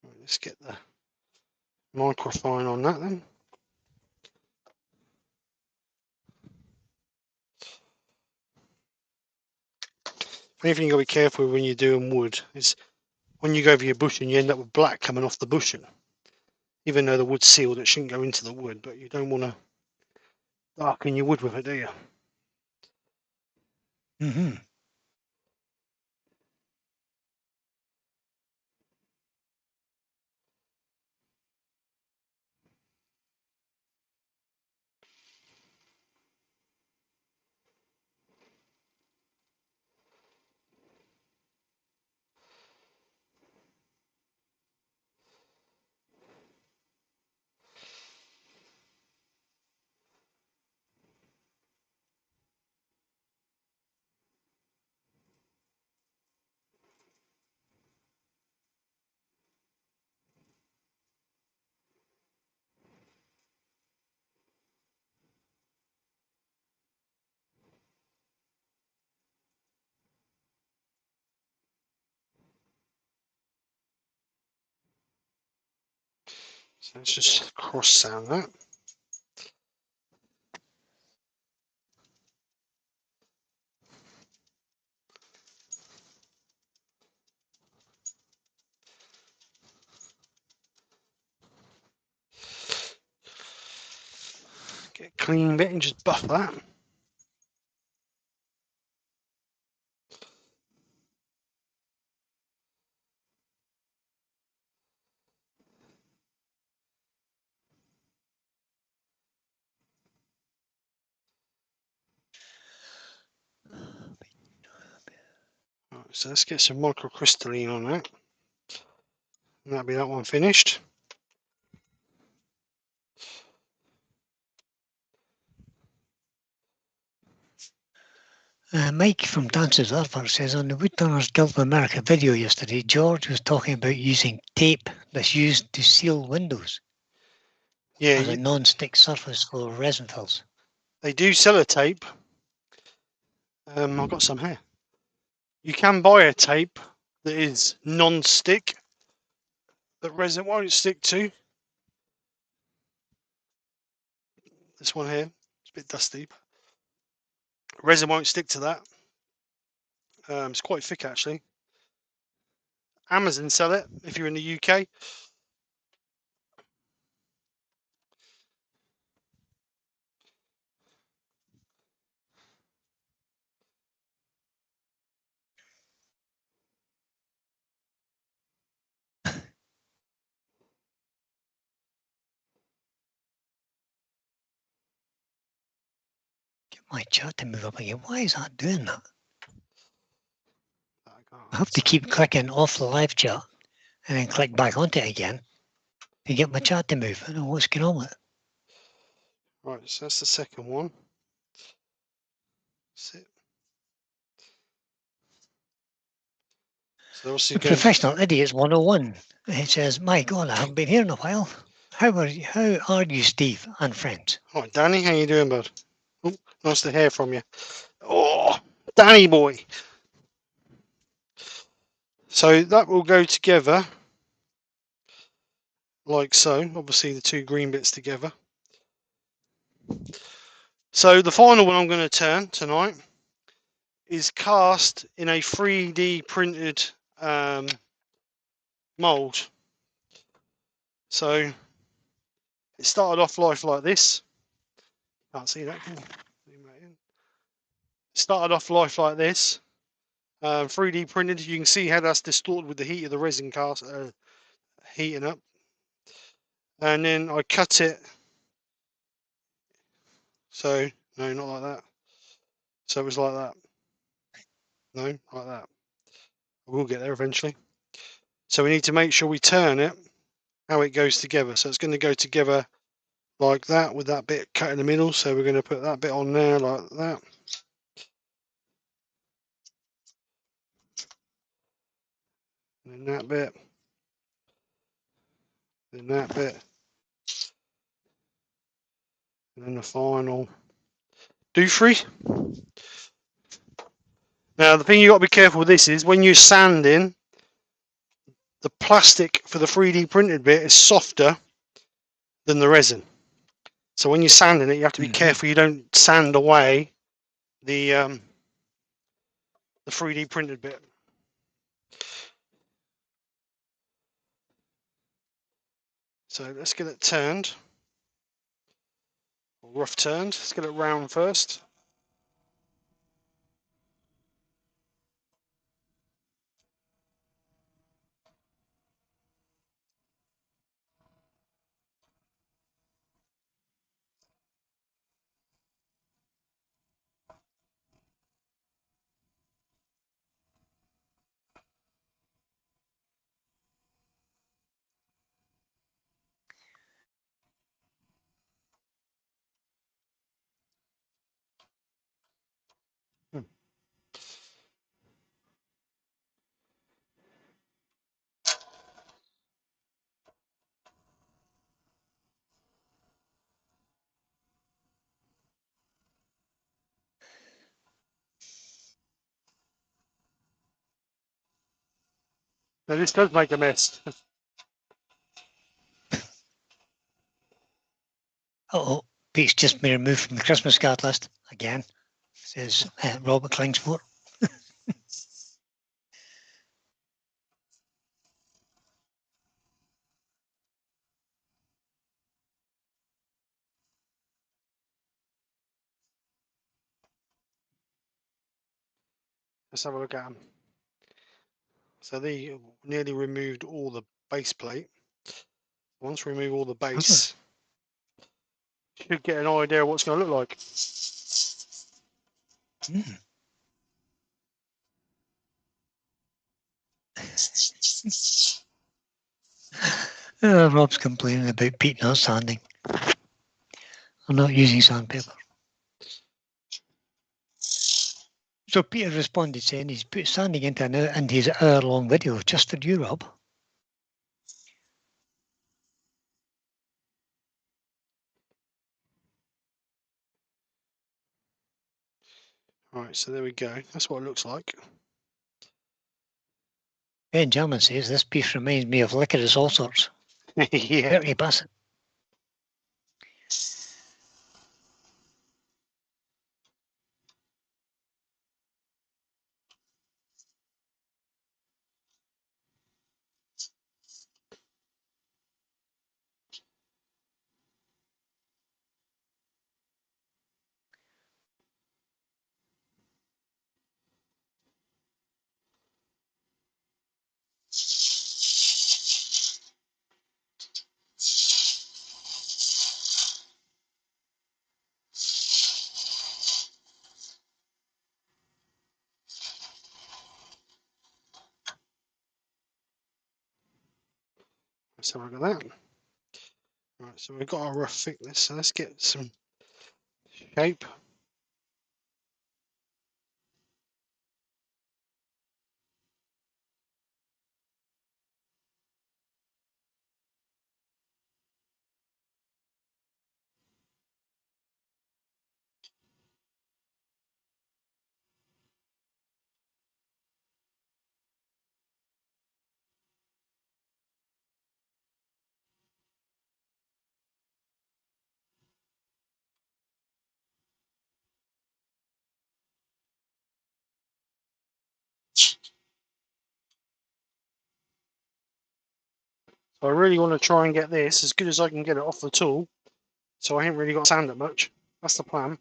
Right, let's get the microfine on that then. Anything you got to be careful with when you're doing wood is when you go over your bushing, you end up with black coming off the bushing. Even though the wood's sealed, it shouldn't go into the wood, but you don't want to darken your wood with it, do you? Mm-hmm. So let's just cross sound that. Get a clean bit and just buff that. Right, so let's get some microcrystalline on that. And that'll be that one finished. Mike from Dances Advert says on the Woodturners Guild of America video yesterday, George was talking about using tape that's used to seal windows Yeah, as a non-stick surface for resin fills. they do sell a tape. I've got some here. You can buy a tape that is non-stick that resin won't stick to. This one here, it's a bit dusty. Resin won't stick to that. It's quite thick actually. Amazon sell it if you're in the UK. Get my chat to move up again. Why is that doing that? I have to So, keep clicking off the live chat and then click back onto it again to get my chat to move. I don't know what's going on with it. right, so that's the second one. That's it. So obviously The going to, Professional Idiots 101. It says, my God, I haven't been here in a while. How are you, Steve and friends? all right, Danny, how you doing, bud? Oh, nice to hear from you. Oh, Danny boy. So that will go together like so. Obviously the two green bits together. So the final one I'm going to turn tonight is cast in a 3D printed mould. So it started off life like this. Can't see that, can you? Started off life like this. 3D printed. You can see how that's distorted with the heat of the resin cast heating up. And then I cut it. So no, not like that. So it was like that. No, like that. We'll get there eventually. So we need to make sure we turn it how it goes together. So it's going to go together like that with that bit cut in the middle. So we're going to put that bit on there like that. And then that bit. Then that bit. And then the final doofree. Now the thing you got to be careful with this is when you're sanding, the plastic for the 3D printed bit is softer than the resin. So when you're sanding it, you have to be careful you don't sand away the 3D printed bit. So let's get it turned, rough turned. Let's get it round first. Now this does make a mess. Uh-oh, Pete's just been removed from the Christmas card list again, says Robert Klingsport. Let's have a look at them. So they nearly removed all the base plate. Once we remove all the base, should get an idea of what's going to look like. Rob's complaining about Pete not sanding. I'm not using sandpaper. So Peter responded saying he's put sanding into his hour-long video just for you, Rob. Right, so there we go. That's what it looks like. Benjamin says this piece reminds me of Licorice All Sorts. Yeah. Bertie Bassett. Let's have a look at that. Right, so we've got our rough thickness. So let's get some shape. So I really want to try and get this as good as I can get it off the tool. So I ain't really got to sand it much. That's the plan.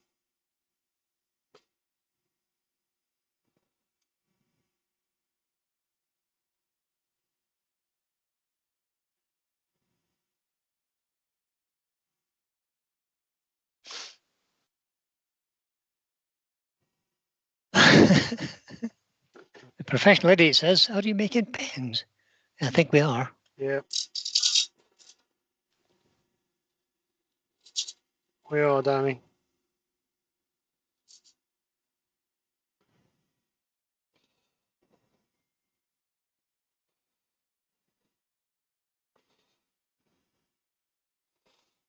The professional idiot says, "Are you making pens?" And I think we are. Yeah. We are, Danny.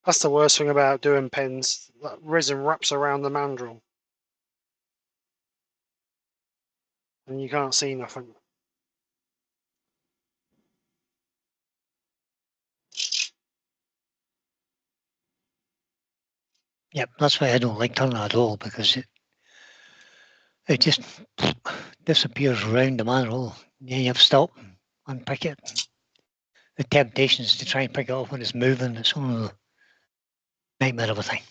That's the worst thing about doing pens. That resin wraps around the mandrel. And you can't see nothing. Yep, that's why I don't like turning at all, because it just disappears around the mandrel. Yeah, you have to stop and unpick it. The temptation is to try and pick it up when it's moving. It's one of the nightmare of a thing.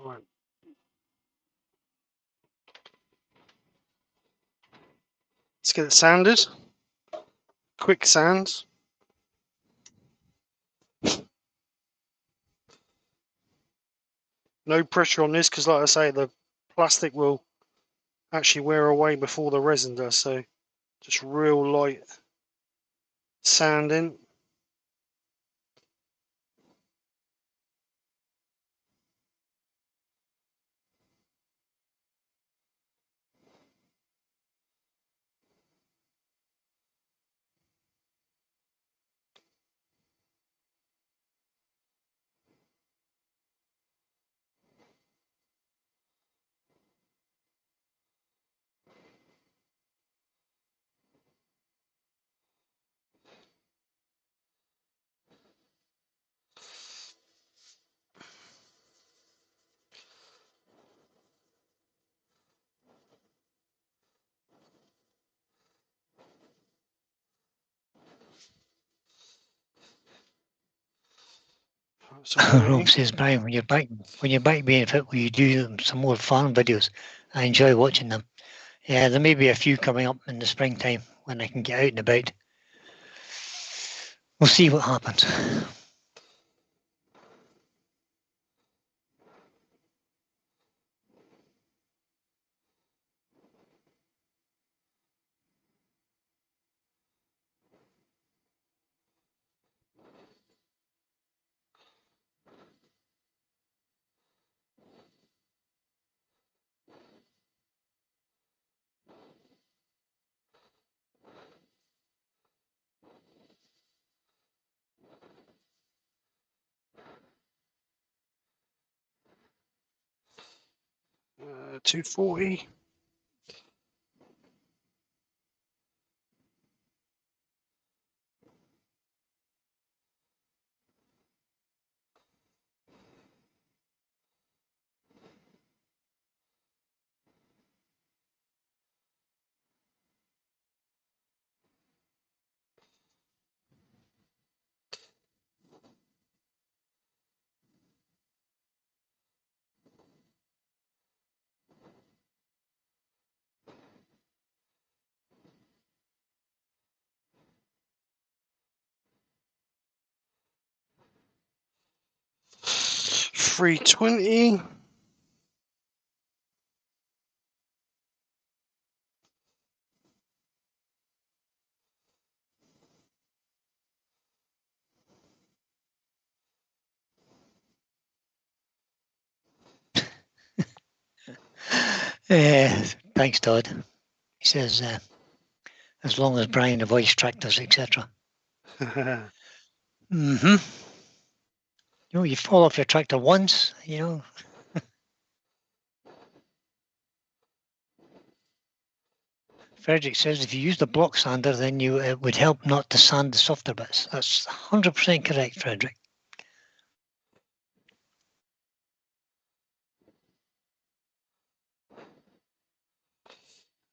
Right. Let's get it sanded. Quick sands. No pressure on this because, like I say, the plastic will actually wear away before the resin does. So just real light sanding. Some Rob waiting. says, Brian, when you're back being fit, will you do some more farm videos? I enjoy watching them. Yeah, there may be a few coming up in the springtime when I can get out and about. We'll see what happens. 240. $320. Thanks, Todd. He says, as long as Brian avoids tractors, etc. Mm-hmm. You fall off your tractor once, Frederick says if you use the block sander, then it would help not to sand the softer bits. That's 100% correct, Frederick.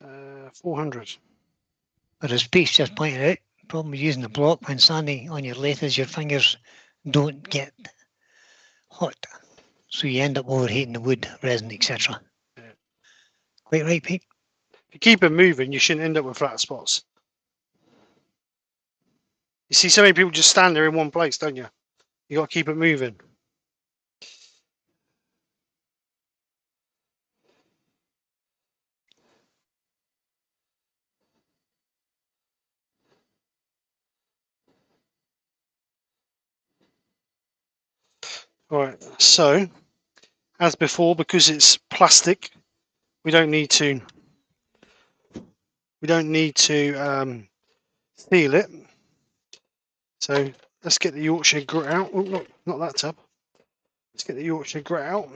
$400. But as Pete's just pointed out, the problem with using the block when sanding on your lathe is your fingers don't get hot. So you end up overheating the wood, resin, etc. Yeah. Quite right, Pete? If you keep it moving, you shouldn't end up with flat spots. You see, so many people just stand there in one place, don't you? You got to keep it moving. All right. So, as before, because it's plastic, we don't need to. We don't need to seal it. So let's get the Yorkshire grit out. Oh, not that tub. Let's get the Yorkshire grit out.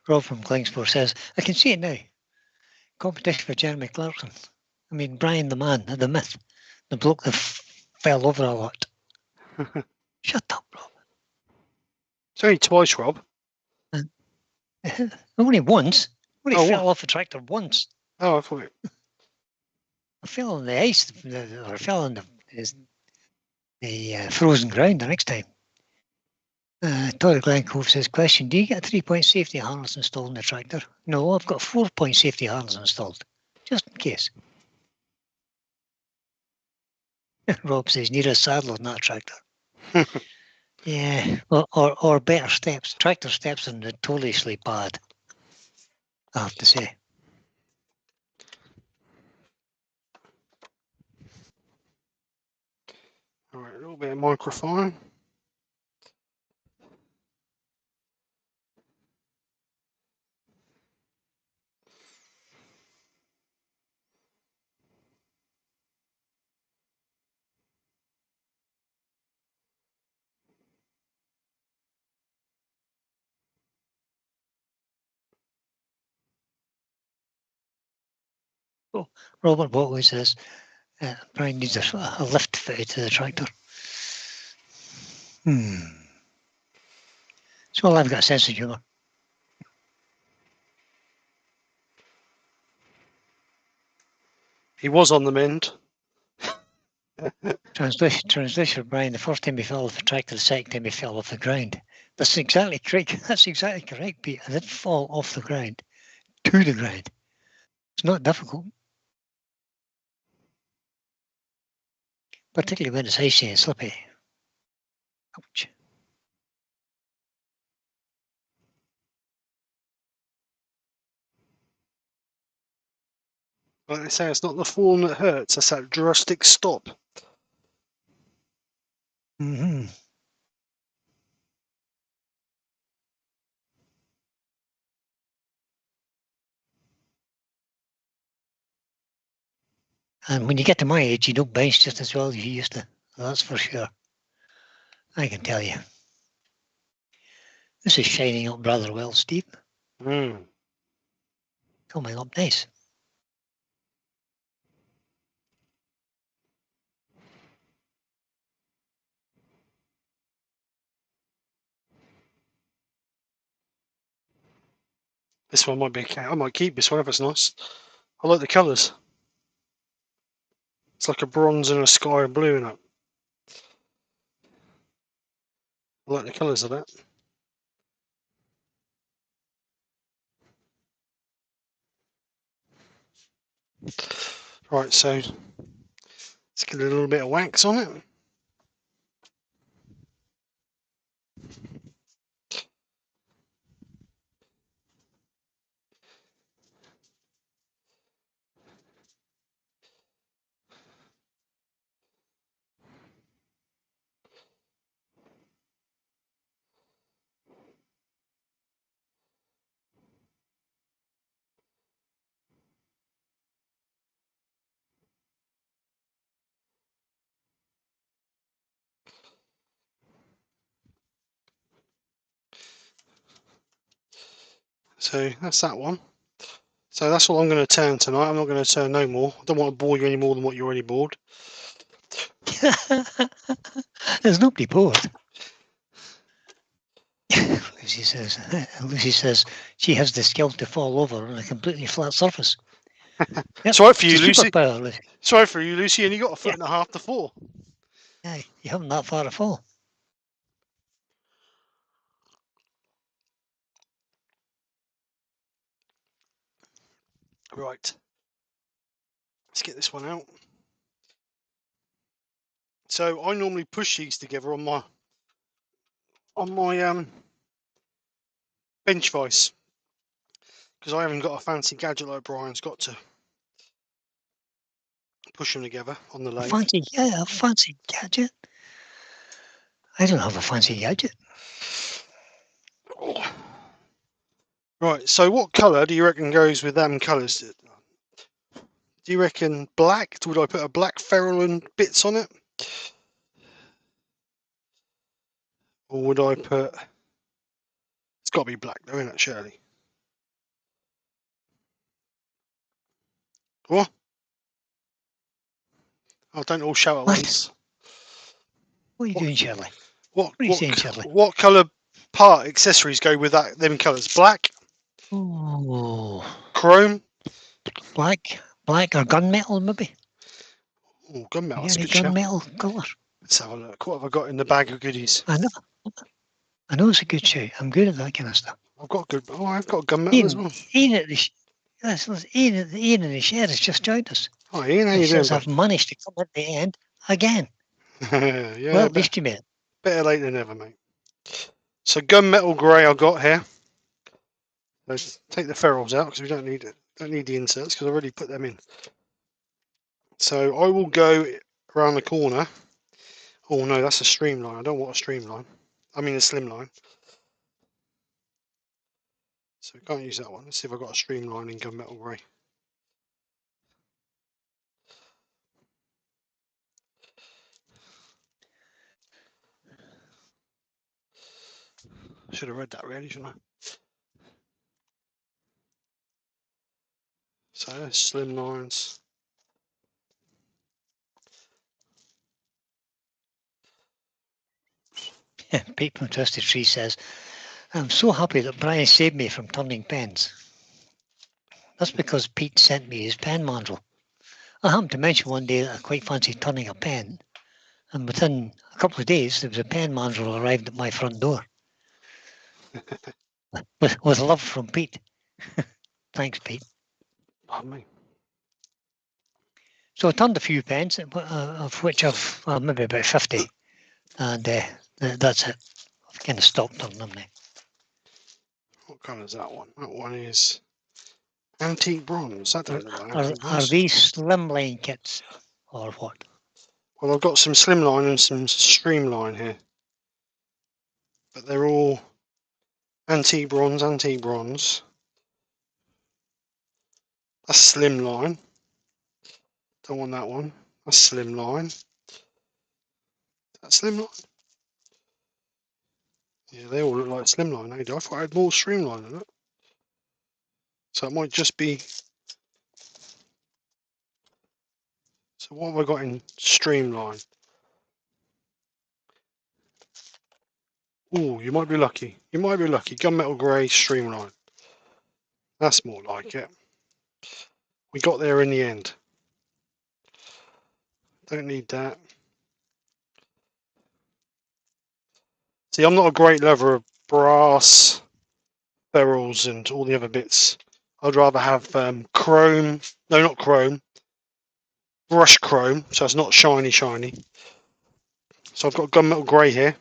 Rob from Klingspor says, I can see it now. Competition for Jeremy Clarkson. I mean, Brian the man, the myth, the bloke that fell over a lot. Shut up, Rob. It's only twice, Rob. Only once. Only Oh, fell off a tractor once. Oh, I thought it. I fell on the ice, or I fell on the frozen ground the next time. Tory Glencove says, question, do you get a 3-point safety harness installed in the tractor? No, I've got a 4-point safety harness installed, just in case. Rob says, need a saddle on that tractor. Yeah, or better steps. Tractor steps are notoriously bad, I have to say. All right, a little bit of microphone. Oh, Robert Watley says, Brian needs a lift fitted to the tractor. So I've got a sense of humour. He was on the mend. Translation, Brian. The first time he fell off the tractor, the second time he fell off the ground. That's exactly correct. That's exactly correct, Pete. I did fall off the ground to the ground. It's not difficult, particularly when it's icy and slippy. Ouch. Like they say, it's not the falling that hurts. That's that drastic stop. Mm-hmm. And when you get to my age, you don't bounce just as well as you used to. That's for sure. I can tell you. This is shining up rather well, Steve. Coming up nice. This one might be. I might keep this one if it's nice. I like the colours. It's like a bronze and a sky blue in it. I like the colours of that. Right, so let's get a little bit of wax on it. So that's that one. So that's all I'm going to turn tonight. I'm not going to turn no more. I don't want to bore you any more than what you're already bored. There's nobody bored. Lucy says she has the skill to fall over on a completely flat surface. Yep. Sorry for you, Lucy. Superpower, Lucy. Sorry for you, Lucy. And you got a foot and a half to fall. Yeah, you haven't that far to fall. Right. Let's get this one out. So I normally push these together on my bench vise because I haven't got a fancy gadget like Brian's got to push them together on the lathe. A fancy gadget. I don't have a fancy gadget. Right. So what colour do you reckon goes with them colours? Do you reckon black? Would I put a black ferrule and bits on it? Or would I put... It's got to be black though, isn't it, surely? What? Oh, don't all shout at What? once. What are you What? doing, Shirley? What? What are you What? saying, Shirley? What colour part accessories go with that? Them colours? Black, Oh, chrome. black or gunmetal, maybe? Oh, You gunmetal. got That's a any good shout. gunmetal colour? Let's have a look. What have I got in the bag of goodies? I know it's a good shout. I'm good at that kind of stuff. I've got good. Oh, I've got gunmetal as Ian, well. Ian at the Ian in the shed has just joined us. Hi, Ian. How He you doing, says bud? I've managed to come at the end again. Yeah, Well, at least you made it. better late than never, mate. So gunmetal grey I've got here. Let's take the ferrules out because we don't need it. Don't need the inserts because I already put them in. So I will go around the corner. Oh no, that's a streamline. I don't want a streamline. I mean a slimline. So we can't use that one. Let's see if I've got a streamline in gunmetal grey. Should have read that really, shouldn't I? So there's slim lines. Pete from Twisted Tree says, I'm so happy that Brian saved me from turning pens. That's because Pete sent me his pen manual. I happened to mention one day that I quite fancied turning a pen, and within a couple of days there was a pen manual arrived at my front door. with love from Pete. Thanks, Pete. Pardon me. So I turned a few pens, of which I've maybe about 50, and that's it. I've kind of stopped turning them now. What colour is that one? That one is antique bronze. That don't look like Are, antique are bronze. these slimline kits or what? Well, I've got some slimline and some streamline here, but they're all antique bronze, antique bronze. That's slimline. Don't want that one. That's slimline. That's slimline. Yeah, they all look like slimline. I thought I had more streamline than that. So it might just be. So what have I got in streamline? Oh, you might be lucky. You might be lucky. Gunmetal grey streamline. That's more like it. We got there in the end. Don't need that. See, I'm not a great lover of brass, ferrules, and all the other bits. I'd rather have chrome. No, not chrome. Brush chrome, so it's not shiny, shiny. So I've got gunmetal grey here.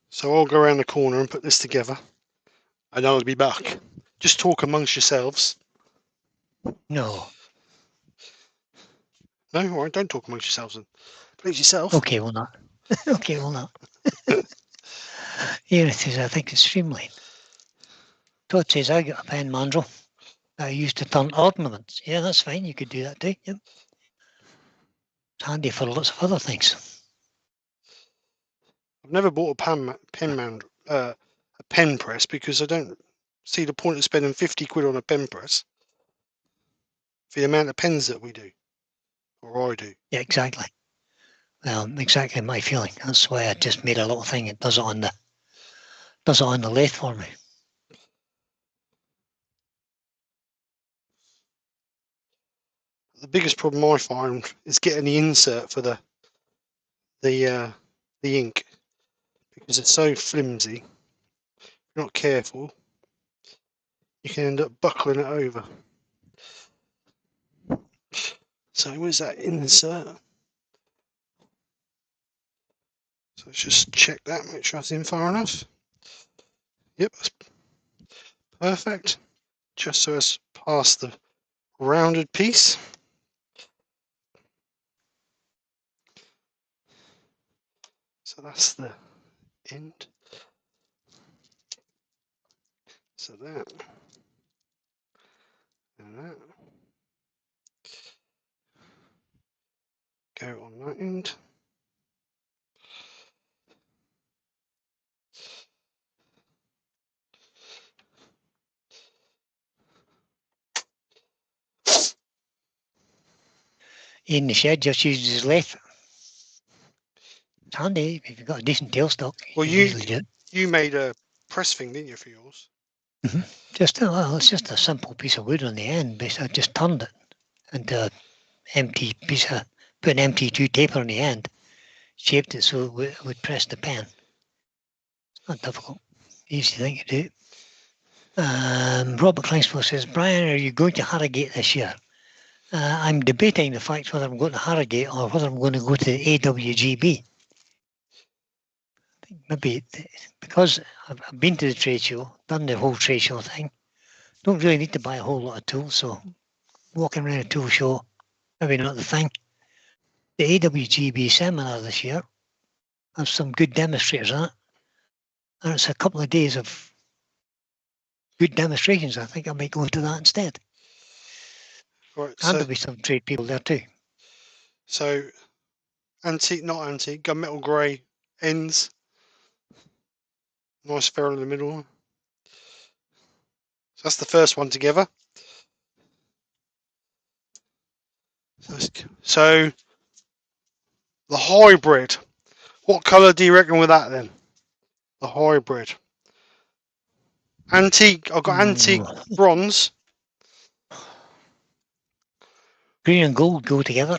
So I'll go around the corner and put this together, and I'll be back. Just talk amongst yourselves. No. No, all right, don't talk amongst yourselves and please yourself. Okay, well not. Okay, well not. Here it is. I think it's streamlined. Todd says I got a pen manual that I used to turn ornaments. Yeah, that's fine. You could do that too. Yep. It's handy for lots of other things. I've never bought a pen press because I don't see the point of spending 50 quid on a pen press for the amount of pens that we do, or I do. Yeah, exactly. Well, exactly my feeling. That's why I just made a little thing. It does it on the lathe for me. The biggest problem I find is getting the insert for the ink because it's so flimsy. If you're not careful, you can end up buckling it over. So where's that insert? So let's just check that, make sure it's in far enough. Yep, that's perfect. Just so it's past the rounded piece. So that's the end. So that and that go on that end. in the shed, just uses his left. It's handy if you've got a decent tailstock. Well, You can easily do it. you made a press thing, didn't you, for yours? It's just a simple piece of wood on the end. Basically, I just turned it into an empty piece of, put an MT2 taper on the end, shaped it so it would press the pen. It's not difficult. Easy thing to do. Robert Klingsville says, Brian, are you going to Harrogate this year? I'm debating the fact whether I'm going to Harrogate or whether I'm going to go to the AWGB. I think maybe because I've been to the trade show, done the whole trade show thing, don't really need to buy a whole lot of tools, so walking around a tool show, maybe not the thing. The AWGB seminar this year has some good demonstrators on it, and it's a couple of days of good demonstrations. I think I might go into that instead. Right. And So, there'll be some trade people there too. so antique, not antique, gunmetal grey ends. Nice ferrule in the middle. So that's the first one together. So the hybrid. What colour do you reckon with that then? The hybrid. Antique. I've got antique bronze. Green and gold go together.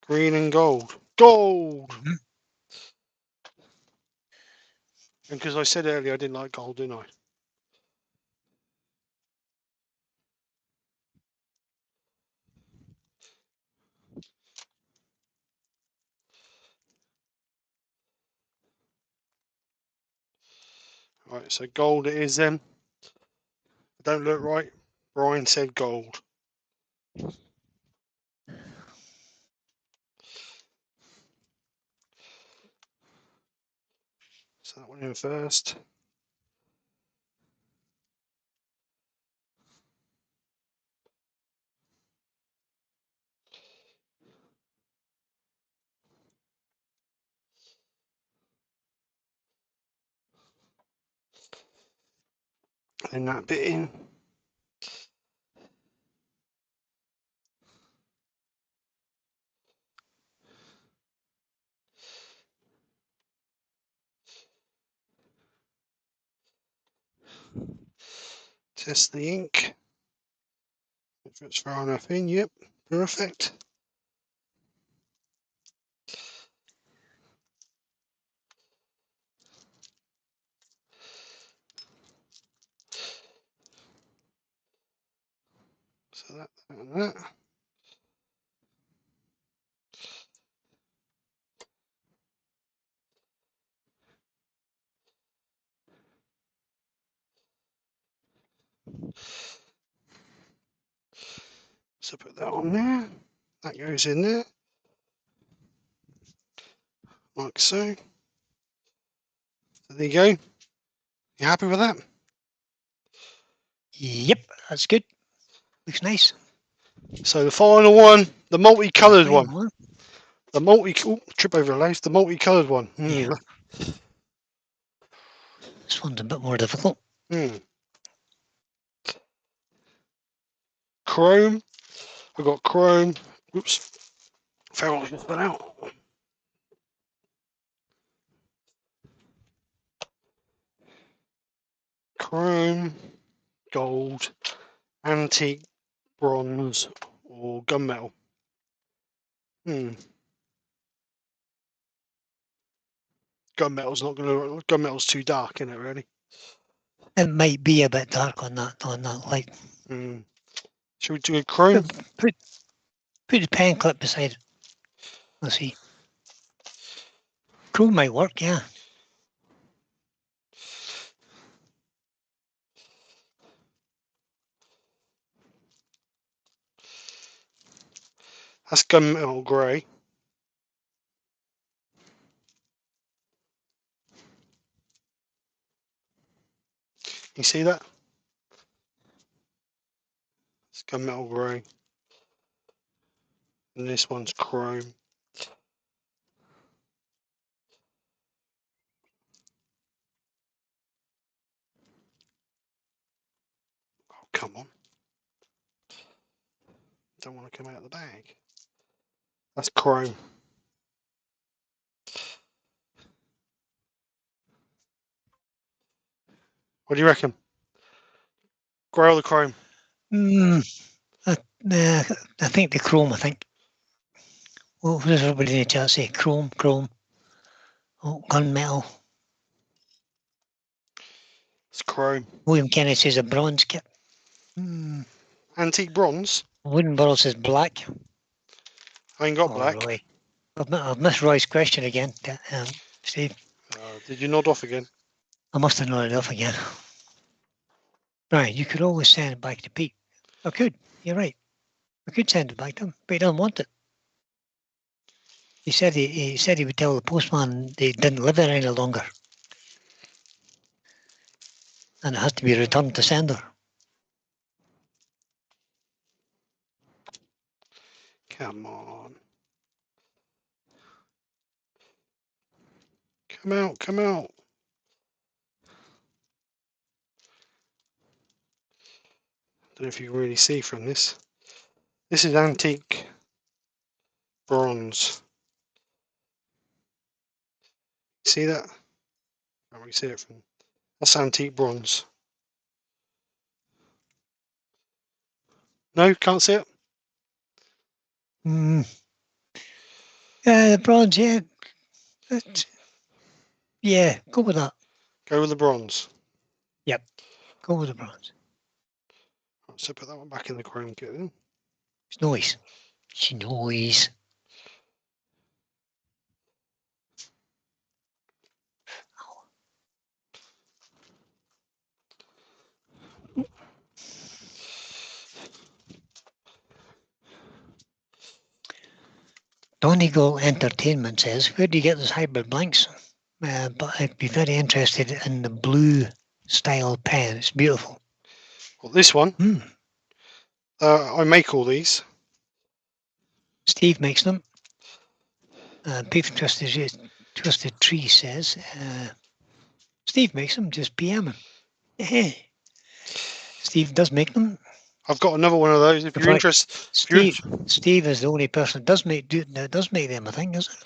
Green and gold. Gold! Mm-hmm. And because I said earlier I didn't like gold, didn't I? Right, so gold it is then. Don't look right. Brian said gold. So that one in first. And that bit in. Test the ink. If it's far enough in, yep, perfect. So that and that. So put that on there. That goes in there. Like so. So there you go. You happy with that? Yep, that's good. Looks nice. So the final one, the multicoloured one. One. The trip over a lace, the multicoloured one. Yeah. This one's a bit more difficult. Chrome. I've got chrome. Oops. Ferrule just went out. Chrome, gold, antique, bronze, or gunmetal. Gunmetal's not gonna. Gunmetal's too dark, isn't it? Really. It might be a bit dark on that light. Should we do a chrome? Put the pen clip beside it. Let's see. Chrome might work, yeah. That's gunmetal grey. You see that? It's gunmetal grey. And this one's chrome. Oh, come on. Don't want to come out of the bag. That's chrome. What do you reckon? Grey or the chrome? I think the chrome, I think. What does everybody in the chat say? Chrome. Oh, gunmetal. It's chrome. William Kennedy says a bronze kit. Antique bronze? Wooden Burrow says black. I ain't got black. Roy. I've missed Roy's question again, Steve. Did you nod off again? I must have nodded off again. Right, you could always send it back to Pete. I could, you're right. I could send it back to him, but he doesn't want it. He said he would tell the postman they didn't live there any longer. And it has to be returned to sender. Come on. Come out, come out. Don't know if you can really see from this. This is antique bronze. See that? Can't really see it from. That's antique bronze. No, can't see it. The bronze, yeah. Yeah, go with that. Go with the bronze. Yep, go with the bronze. So put that one back in the chrome kit then. It's noise. It's noise. Donegal Entertainment says, where do you get those hybrid blanks? But I'd be very interested in the blue style pen. It's beautiful. Well, this one, I make all these. Steve makes them. Pete from Twisted Tree says, Steve makes them, just PM him. Hey. Steve does make them. I've got another one of those. If you're interested, Steve is the only person that does make them, I think, is it?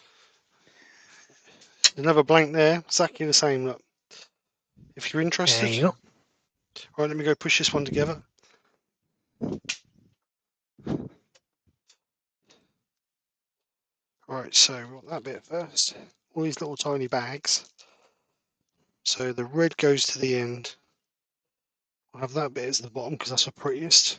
Another blank there, exactly the same. Look. If you're interested. There you go. Right, let me go push this one together. Right, so we want that bit first. All these little tiny bags. So the red goes to the end. I'll have that bit as the bottom because that's the prettiest.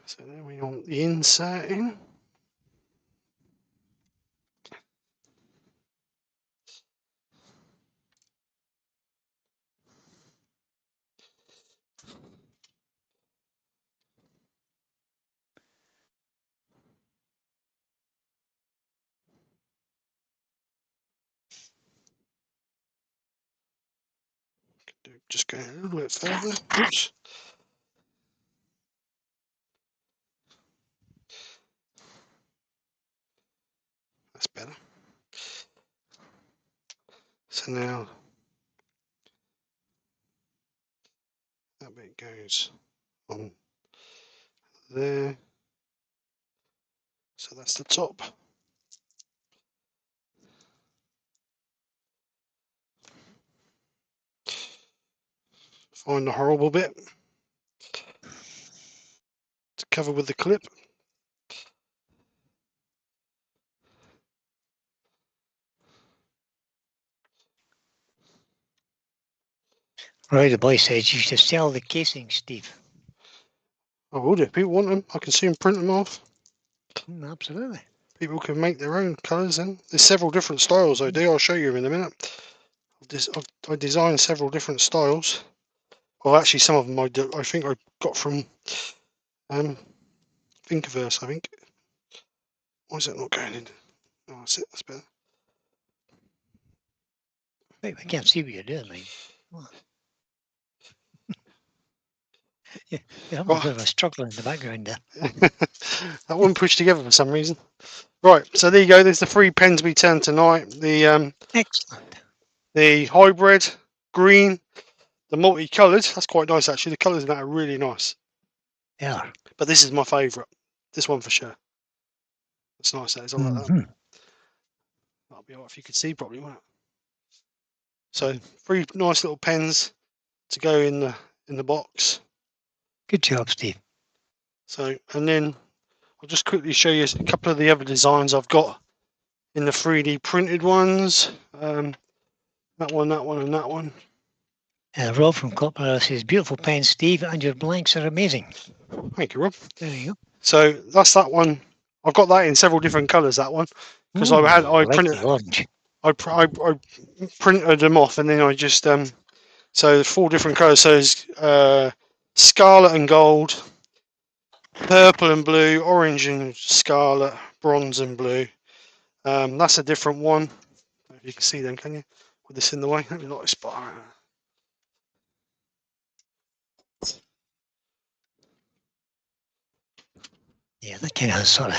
So then we want the insert in. Just going a little bit further. Oops. That's better. So now that bit goes on there. So that's the top. Find the horrible bit to cover with the clip. Right, the boy says you should sell the casing, Steve. I will do. If people want them, I can see them print them off. Absolutely. People can make their own colours in. There's several different styles I do. I'll show you in a minute. I designed several different styles. Well, actually, some of them I think I got from finger first, I think. Why is it not going in? Oh, that's it. That's better. Wait, I can't see what you're doing, mate. You're having a bit of a struggle in the background there. That one pushed together for some reason. Right, so there you go. There's the 3 pens we turned tonight. Excellent. The hybrid, green, the multicoloured. That's quite nice actually. The colours in that are really nice. Yeah. But this is my favourite. This one for sure. That's nice. That is. I like that. Mhm. That'll be alright if you could see properly, won't it? So 3 nice little pens to go in the box. Good job, Steve. So, and then I'll just quickly show you a couple of the other designs I've got in the 3D printed ones. That one, and that one. Rob from Copper says, beautiful pen, Steve, and your blanks are amazing. Thank you, Rob. There you go. So that's that one. I've got that in several different colours. That one because I like printed the orange. I printed them off and then I just so 4 different colours. So there's scarlet and gold, purple and blue, orange and scarlet, bronze and blue. That's a different one. I don't know if you can see them, can you? With this in the way, let me not expire. Yeah, that kind of has sort of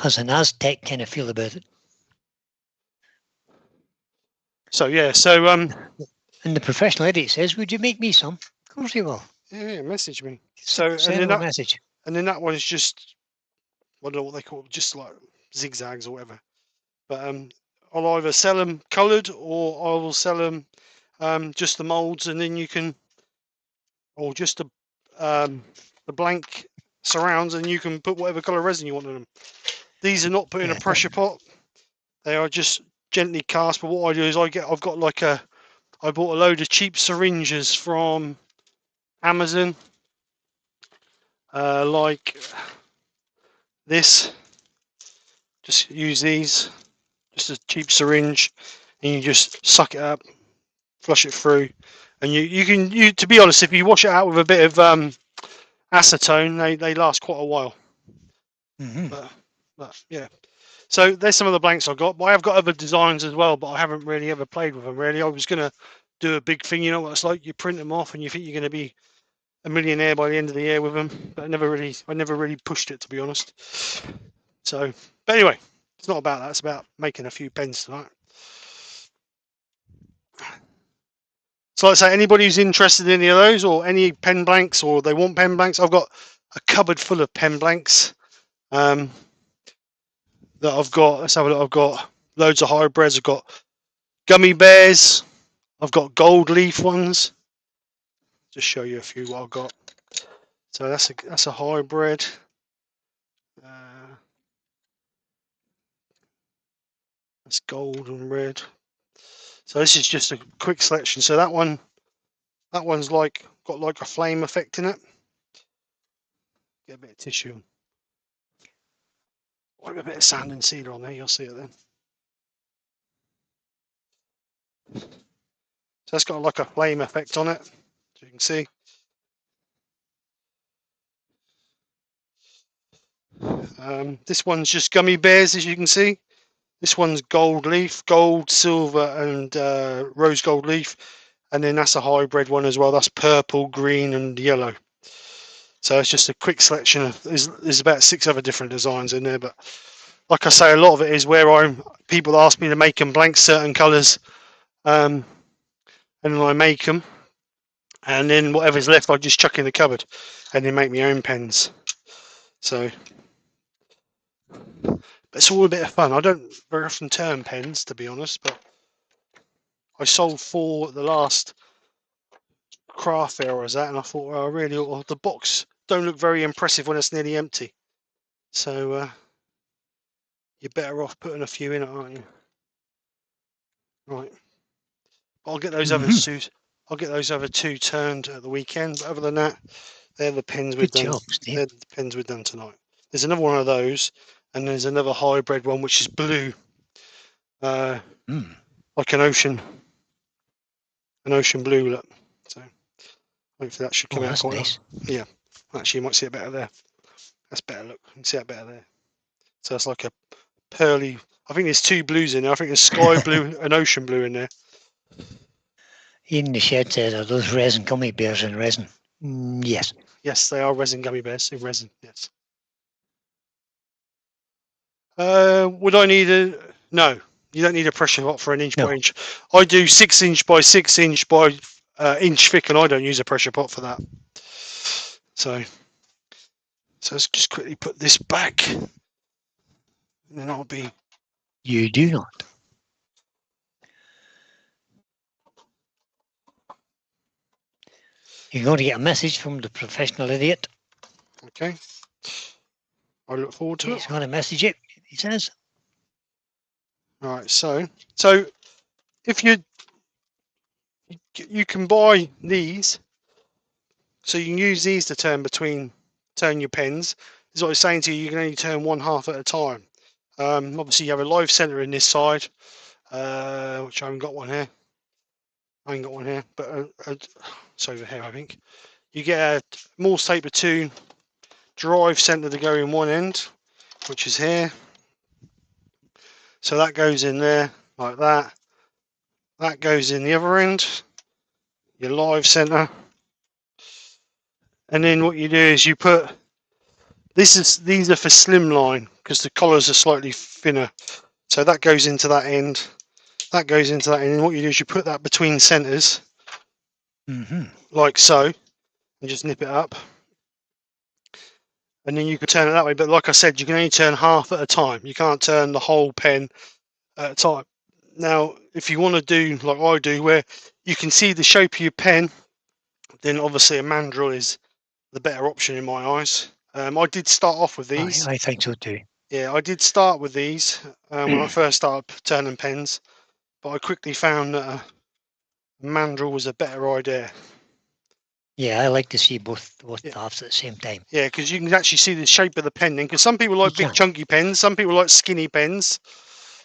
has an Aztec kind of feel about it. So yeah, so And the professional edit says, would you make me some? Of course you will. yeah, message me. So Send and him a then message. that one is just I don't know what they call it, just like zigzags or whatever. But I'll either sell them coloured or I will sell them just the moulds, and then you can, or just the blank surrounds, and you can put whatever colour resin you want on them. These are not put in a pressure pot; they are just gently cast. But what I do is I bought a load of cheap syringes from Amazon, like this. Just use these, just a cheap syringe, and you just suck it up, flush it through, and you to be honest, if you wash it out with a bit of acetone, they last quite a while. But yeah, so there's some of the blanks I've got, but I have got other designs as well, but I haven't really ever played with them really. I was gonna do a big thing, you know what it's like, you print them off and you think you're gonna be a millionaire by the end of the year with them, but I never really pushed it, to be honest. So, but anyway, it's not about that, it's about making a few pens tonight. So like I say, anybody who's interested in any of those or any pen blanks or they want pen blanks, I've got a cupboard full of pen blanks that I've got. Let's have a look. I've got loads of hybrids. I've got gummy bears. I've got gold leaf ones. Just show you a few what I've got. So that's a hybrid. That's gold and red. So this is just a quick selection. So that one's got like a flame effect in it. Get a bit of tissue. Wipe a bit of sand and sealer on there. You'll see it then. So that's got like a flame effect on it, as you can see. This one's just gummy bears, as you can see. This one's gold leaf, gold, silver, and rose gold leaf. And then that's a hybrid one as well. That's purple, green, and yellow. So it's just a quick selection of. There's about 6 other different designs in there, but like I say, a lot of it is where people ask me to make them blank certain colours, and then I make them, and then whatever's left I just chuck in the cupboard, and then make my own pens. So it's all a bit of fun. I don't very often turn pens, to be honest, but I sold 4 at the last craft fair I was at, and I thought, well, the box don't look very impressive when it's nearly empty. So you're better off putting a few in it, aren't you? Right. I'll get those other 2. I'll get those other 2 turned at the weekend. But other than that, they're the pens we've done. They're the pens we've done tonight. There's another one of those, and there's another hybrid one which is blue, like an ocean blue look. So hopefully that should come out quite nice. Yeah, actually you might see it better there. That's better. Look, you can see that better there. So it's like a pearly. I think there's two blues in there. I think there's sky blue and ocean blue in there. Ian in the shed says, are those resin gummy bears in resin? Yes. Yes, they are resin gummy bears in resin. Yes. Would I need a? No, you don't need a pressure pot for an inch No. by inch. I do 6" by 6" by inch thick, and I don't use a pressure pot for that. So let's just quickly put this back, and then I'll be. You do not. You're going to get a message from the professional idiot. Okay. I look forward to He's it. going to message it, he says. All right. So if you can buy these, so you can use these to turn your pens. This is what I was saying to you. You can only turn one half at a time. Obviously, you have a live center in this side, which I haven't got one here. I ain't got one here, but it's over here, I think. You get a Morse taper 2 drive center to go in one end, which is here. So that goes in there like that. That goes in the other end, your live center. And then what you do is you put these are for slimline because the collars are slightly thinner. So that goes into that end. That goes into that end. And what you do is you put that between centers, like so, and just nip it up. And then you can turn it that way. But like I said, you can only turn half at a time. You can't turn the whole pen at a time. Now, if you want to do like I do, where you can see the shape of your pen, then obviously a mandrel is the better option in my eyes. I did start off with these. I think so too. Yeah, I did start with these when I first started turning pens, but I quickly found that a mandrel was a better idea. Yeah, I like to see both halves at the same time. Yeah, because you can actually see the shape of the pen then. Because some people like big chunky pens, some people like skinny pens.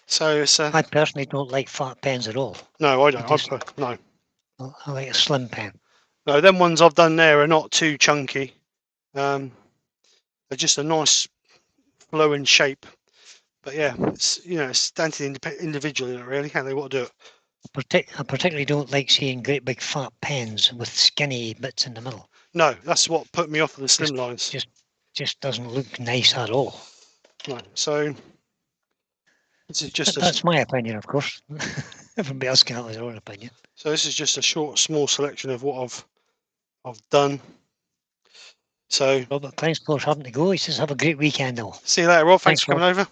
So it's. I personally don't like fat pens at all. No, I don't. No. I like a slim pen. No, them ones I've done there are not too chunky. They're just a nice flowing shape. But yeah, it's down to the individual, really, how they want to do it. I particularly don't like seeing great big fat pens with skinny bits in the middle. No, that's what put me off of the slim lines. Just doesn't look nice at all. Right, so this is just that's my opinion, of course. Everybody else can have their own opinion. So this is just a small selection of what I've done. So Robert, thanks for having to go. He says have a great weekend, though. See you later, Rob. Thanks for coming over.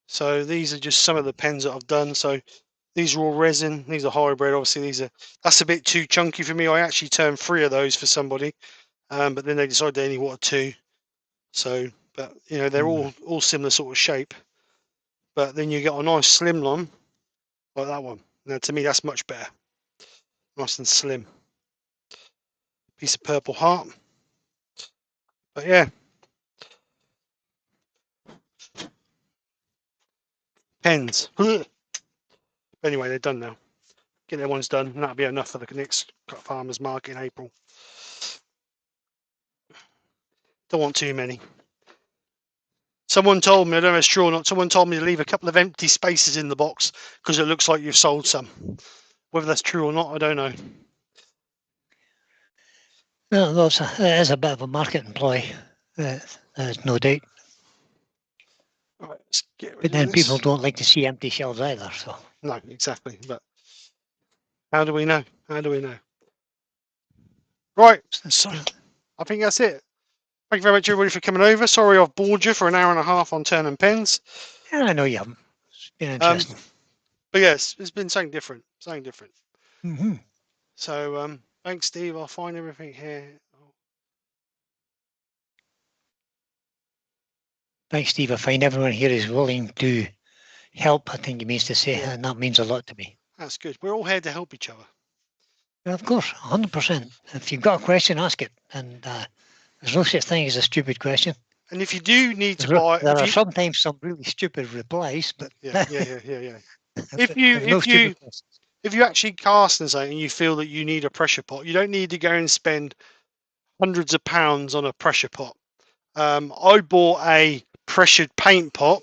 So these are just some of the pens that I've done. So these are all resin. These are hybrid. Obviously, that's a bit too chunky for me. I actually turned 3 of those for somebody, but then they decided they only wanted 2. So, but they're all similar sort of shape. But then you get a nice slim one like that one. Now, to me, that's much better. Nice and slim. Piece of purple heart. But yeah. Pens. Anyway, they're done now. Get their ones done, and that'll be enough for the next farmers market in April. Don't want too many. Someone told me, I don't know if it's true or not, someone told me to leave a couple of empty spaces in the box because it looks like you've sold some. Whether that's true or not, I don't know. No, it is a bit of a marketing ploy. There's no doubt. Right, let's get rid but then people don't like to see empty shelves either. So no, exactly. But how do we know? How do we know? Right. So I think that's it. Thank you very much, everybody, for coming over. Sorry I've bored you for an hour and a half on turning pens. Yeah, I know you haven't. It's been interesting. But yes, it's been something different. Something different. Mm-hmm. So thanks, Steve. I'll find everything here. Thanks, Steve. I find everyone here is willing to help, I think he means to say, and that means a lot to me. That's good. We're all here to help each other. Yeah, of course, 100%. If you've got a question, ask it. And there's no such thing as a stupid question. And if you do need to buy... There are sometimes some really stupid replies, but... Yeah. If you actually cast and say, and you feel that you need a pressure pot, you don't need to go and spend hundreds of pounds on a pressure pot. I bought a pressured paint pot,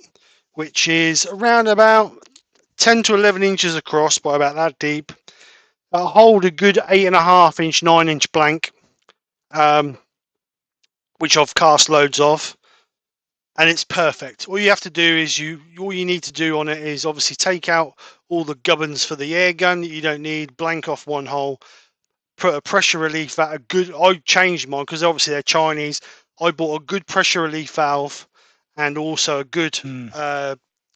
which is around about 10 to 11 inches across by about that deep. It'll hold a good 8.5 inch, 9 inch blank, which I've cast loads of, and it's perfect. All you have to do is all you need to do on it is obviously take out all the gubbins for the air gun that you don't need, blank off one hole, put a pressure relief valve. I changed mine because obviously they're Chinese. I bought a good pressure relief valve and also a good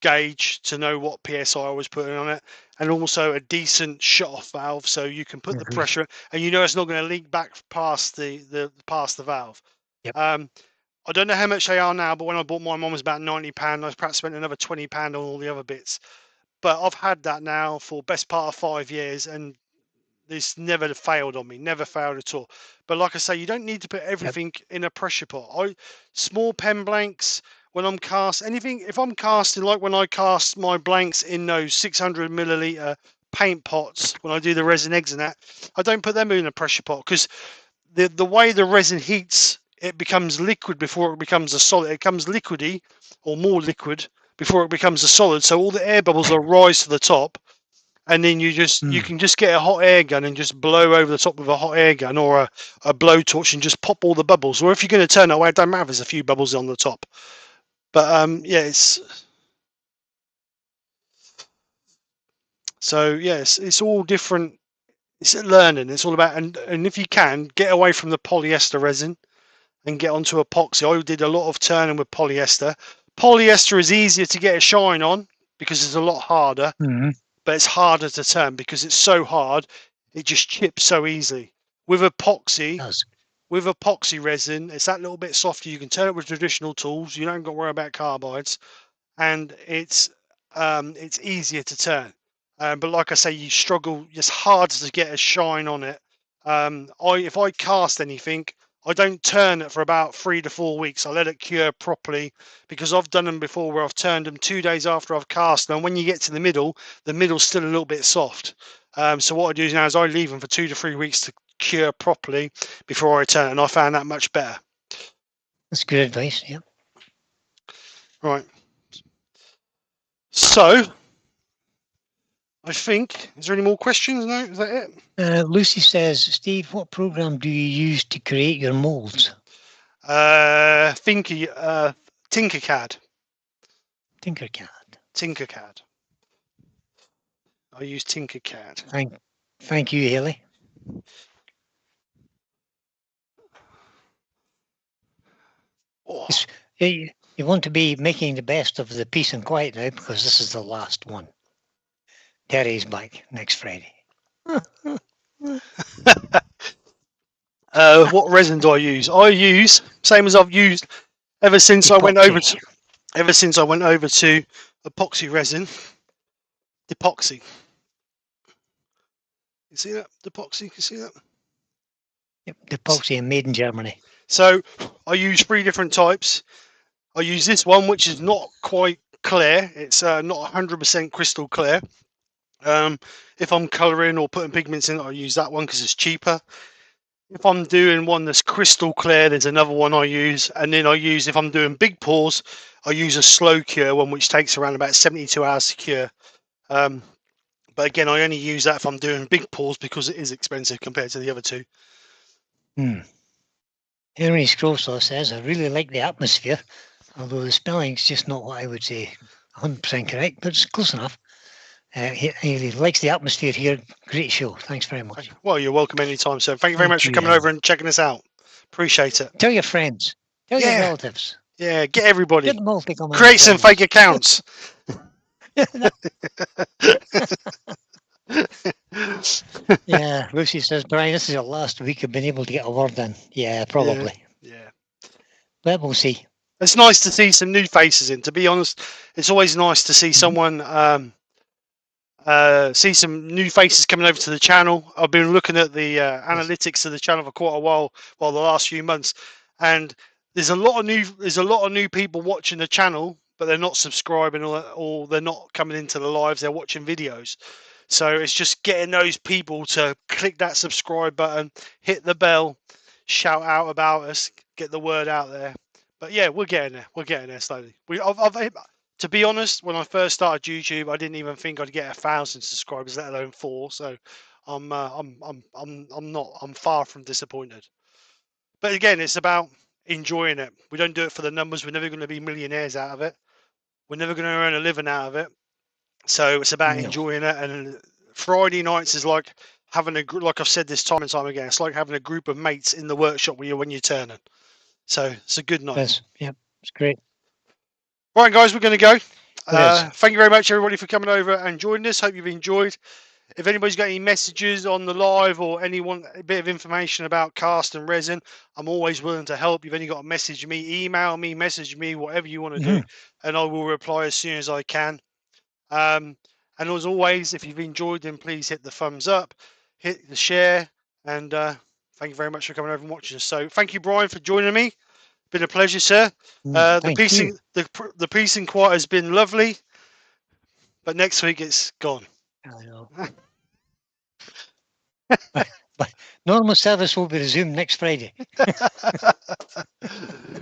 gauge to know what psi I was putting on it, and also a decent shut-off valve so you can put the Agreed. pressure and you know it's not going to leak back past the valve. Yep. I don't know how much they are now, but when I bought mine was about £90. I perhaps spent another £20 on all the other bits. But I've had that now for best part of 5 years, and this never failed on me, never failed at all. But like I say, you don't need to put everything in a pressure pot. Small pen blanks, when I'm cast anything, if I'm casting, like when I cast my blanks in those 600 milliliter paint pots, when I do the resin eggs and that, I don't put them in a pressure pot because the way the resin heats, it becomes liquid before it becomes a solid. It becomes liquidy or more liquid before it becomes a solid. So all the air bubbles will rise to the top, and then you can just get a hot air gun and just blow over the top with a hot air gun or a blowtorch and just pop all the bubbles. Or if you're going to turn it away, it don't matter if there's a few bubbles on the top. But yeah, it's all different. It's learning. It's all about and if you can get away from the polyester resin and get onto epoxy. I did a lot of turning with polyester. Polyester is easier to get a shine on because it's a lot harder. But it's harder to turn because it's so hard, it just chips so easily. With epoxy resin, it's that little bit softer. You can turn it with traditional tools. You don't got to worry about carbides, and it's easier to turn. But like I say, you struggle. It's harder to get a shine on it. If I cast anything, I don't turn it for about 3 to 4 weeks. I let it cure properly because I've done them before where I've turned them 2 days after I've cast them. And when you get to the middle's still a little bit soft. So what I do now is I leave them for 2 to 3 weeks to cure properly before I turn it, and I found that much better. That's good advice. Yep. Right. So I think, is there any more questions? No, is that it? Lucy says, Steve, what program do you use to create your molds? Tinkercad. Tinkercad. I use Tinkercad. Thank you, Haley. Oh. You want to be making the best of the peace and quiet now because this is the last one. Terry's back next Friday. What resin do I use? I use same as I've used ever since Epoxy. I went over to epoxy resin. Epoxy. You see that? Epoxy. You see that? Yep, epoxy and made in Germany. So I use 3 different types. I use this one, which is not quite clear. It's not 100% crystal clear. If I'm colouring or putting pigments in, I use that one because it's cheaper. If I'm doing one that's crystal clear, there's another one I use. And then if I'm doing big pours, I use a slow cure one, which takes around about 72 hours to cure. But again, I only use that if I'm doing big pours because it is expensive compared to the other two. Henry Scrowsaw says, I really like the atmosphere, although the spelling's just not what I would say 100% correct, but it's close enough. He likes the atmosphere here. Great show. Thanks very much. Well, you're welcome anytime, sir. Thank you very much for coming over and checking us out. Appreciate it. Tell your friends. Tell your relatives. Yeah, get everybody. Get them all to come. Create some fake accounts. Yeah, Lucy says, Brian, this is your last week of being able to get a word in. Yeah, probably. Yeah. But we'll see. It's nice to see some new faces in. To be honest, it's always nice to see someone, see some new faces coming over to the channel. I've been looking at the analytics of the channel for quite a while, the last few months, and there's a lot of new people watching the channel, but they're not subscribing or they're not coming into the lives. They're watching videos. So it's just getting those people to click that subscribe button, hit the bell, shout out about us, get the word out there. But yeah, we're getting there. We're getting there slowly. To be honest, when I first started YouTube, I didn't even think I'd get 1,000 subscribers, let alone 4. So I'm far from disappointed. But again, it's about enjoying it. We don't do it for the numbers. We're never going to be millionaires out of it. We're never going to earn a living out of it. So it's about No. enjoying it. And Friday nights is like having like I've said this time and time again, it's like having a group of mates in the workshop when you're turning. So it's a good night. Yes. Yep. It's great. Right, guys, we're going to go. It is. Thank you very much, everybody, for coming over and joining us. Hope you've enjoyed. If anybody's got any messages on the live or anyone a bit of information about cast and resin, I'm always willing to help. You've only got to message me, email me, message me, whatever you want to do, and I will reply as soon as I can. And as always, if you've enjoyed, then please hit the thumbs up, hit the share, and thank you very much for coming over and watching us. So thank you, Brian, for joining me. Been a pleasure, sir. The peace and quiet has been lovely, but next week it's gone. I know. but normal service will be resumed next Friday.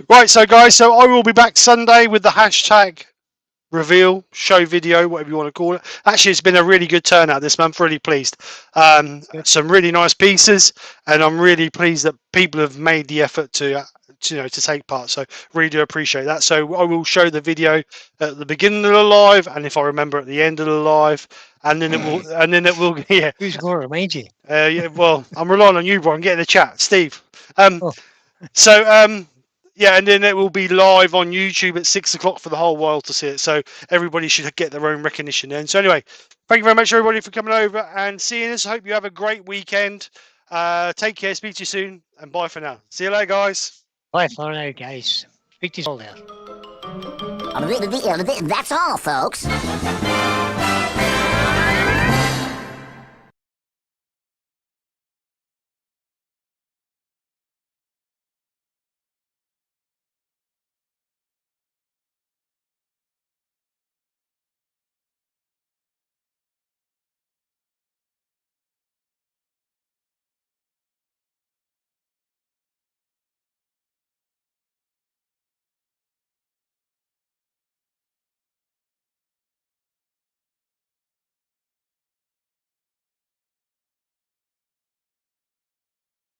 Right, so guys, so I will be back Sunday with the hashtag reveal show video, whatever you want to call it. Actually, it's been a really good turnout this month. Really pleased. Some really nice pieces, and I'm really pleased that people have made the effort to take part. So really do appreciate that. So I will show the video at the beginning of the live, and if I remember at the end of the live, and then it will yeah. Who's going to remind you? Yeah, well, I'm relying on you, Brian. Get in the chat, Steve. Yeah, and then it will be live on YouTube at 6 o'clock for the whole world to see it. So everybody should get their own recognition then. So anyway, thank you very much, everybody, for coming over and seeing us. I hope you have a great weekend. Take care. Speak to you soon. And bye for now. See you later, guys. Bye for now, guys. Speak to you all there. That's all, folks.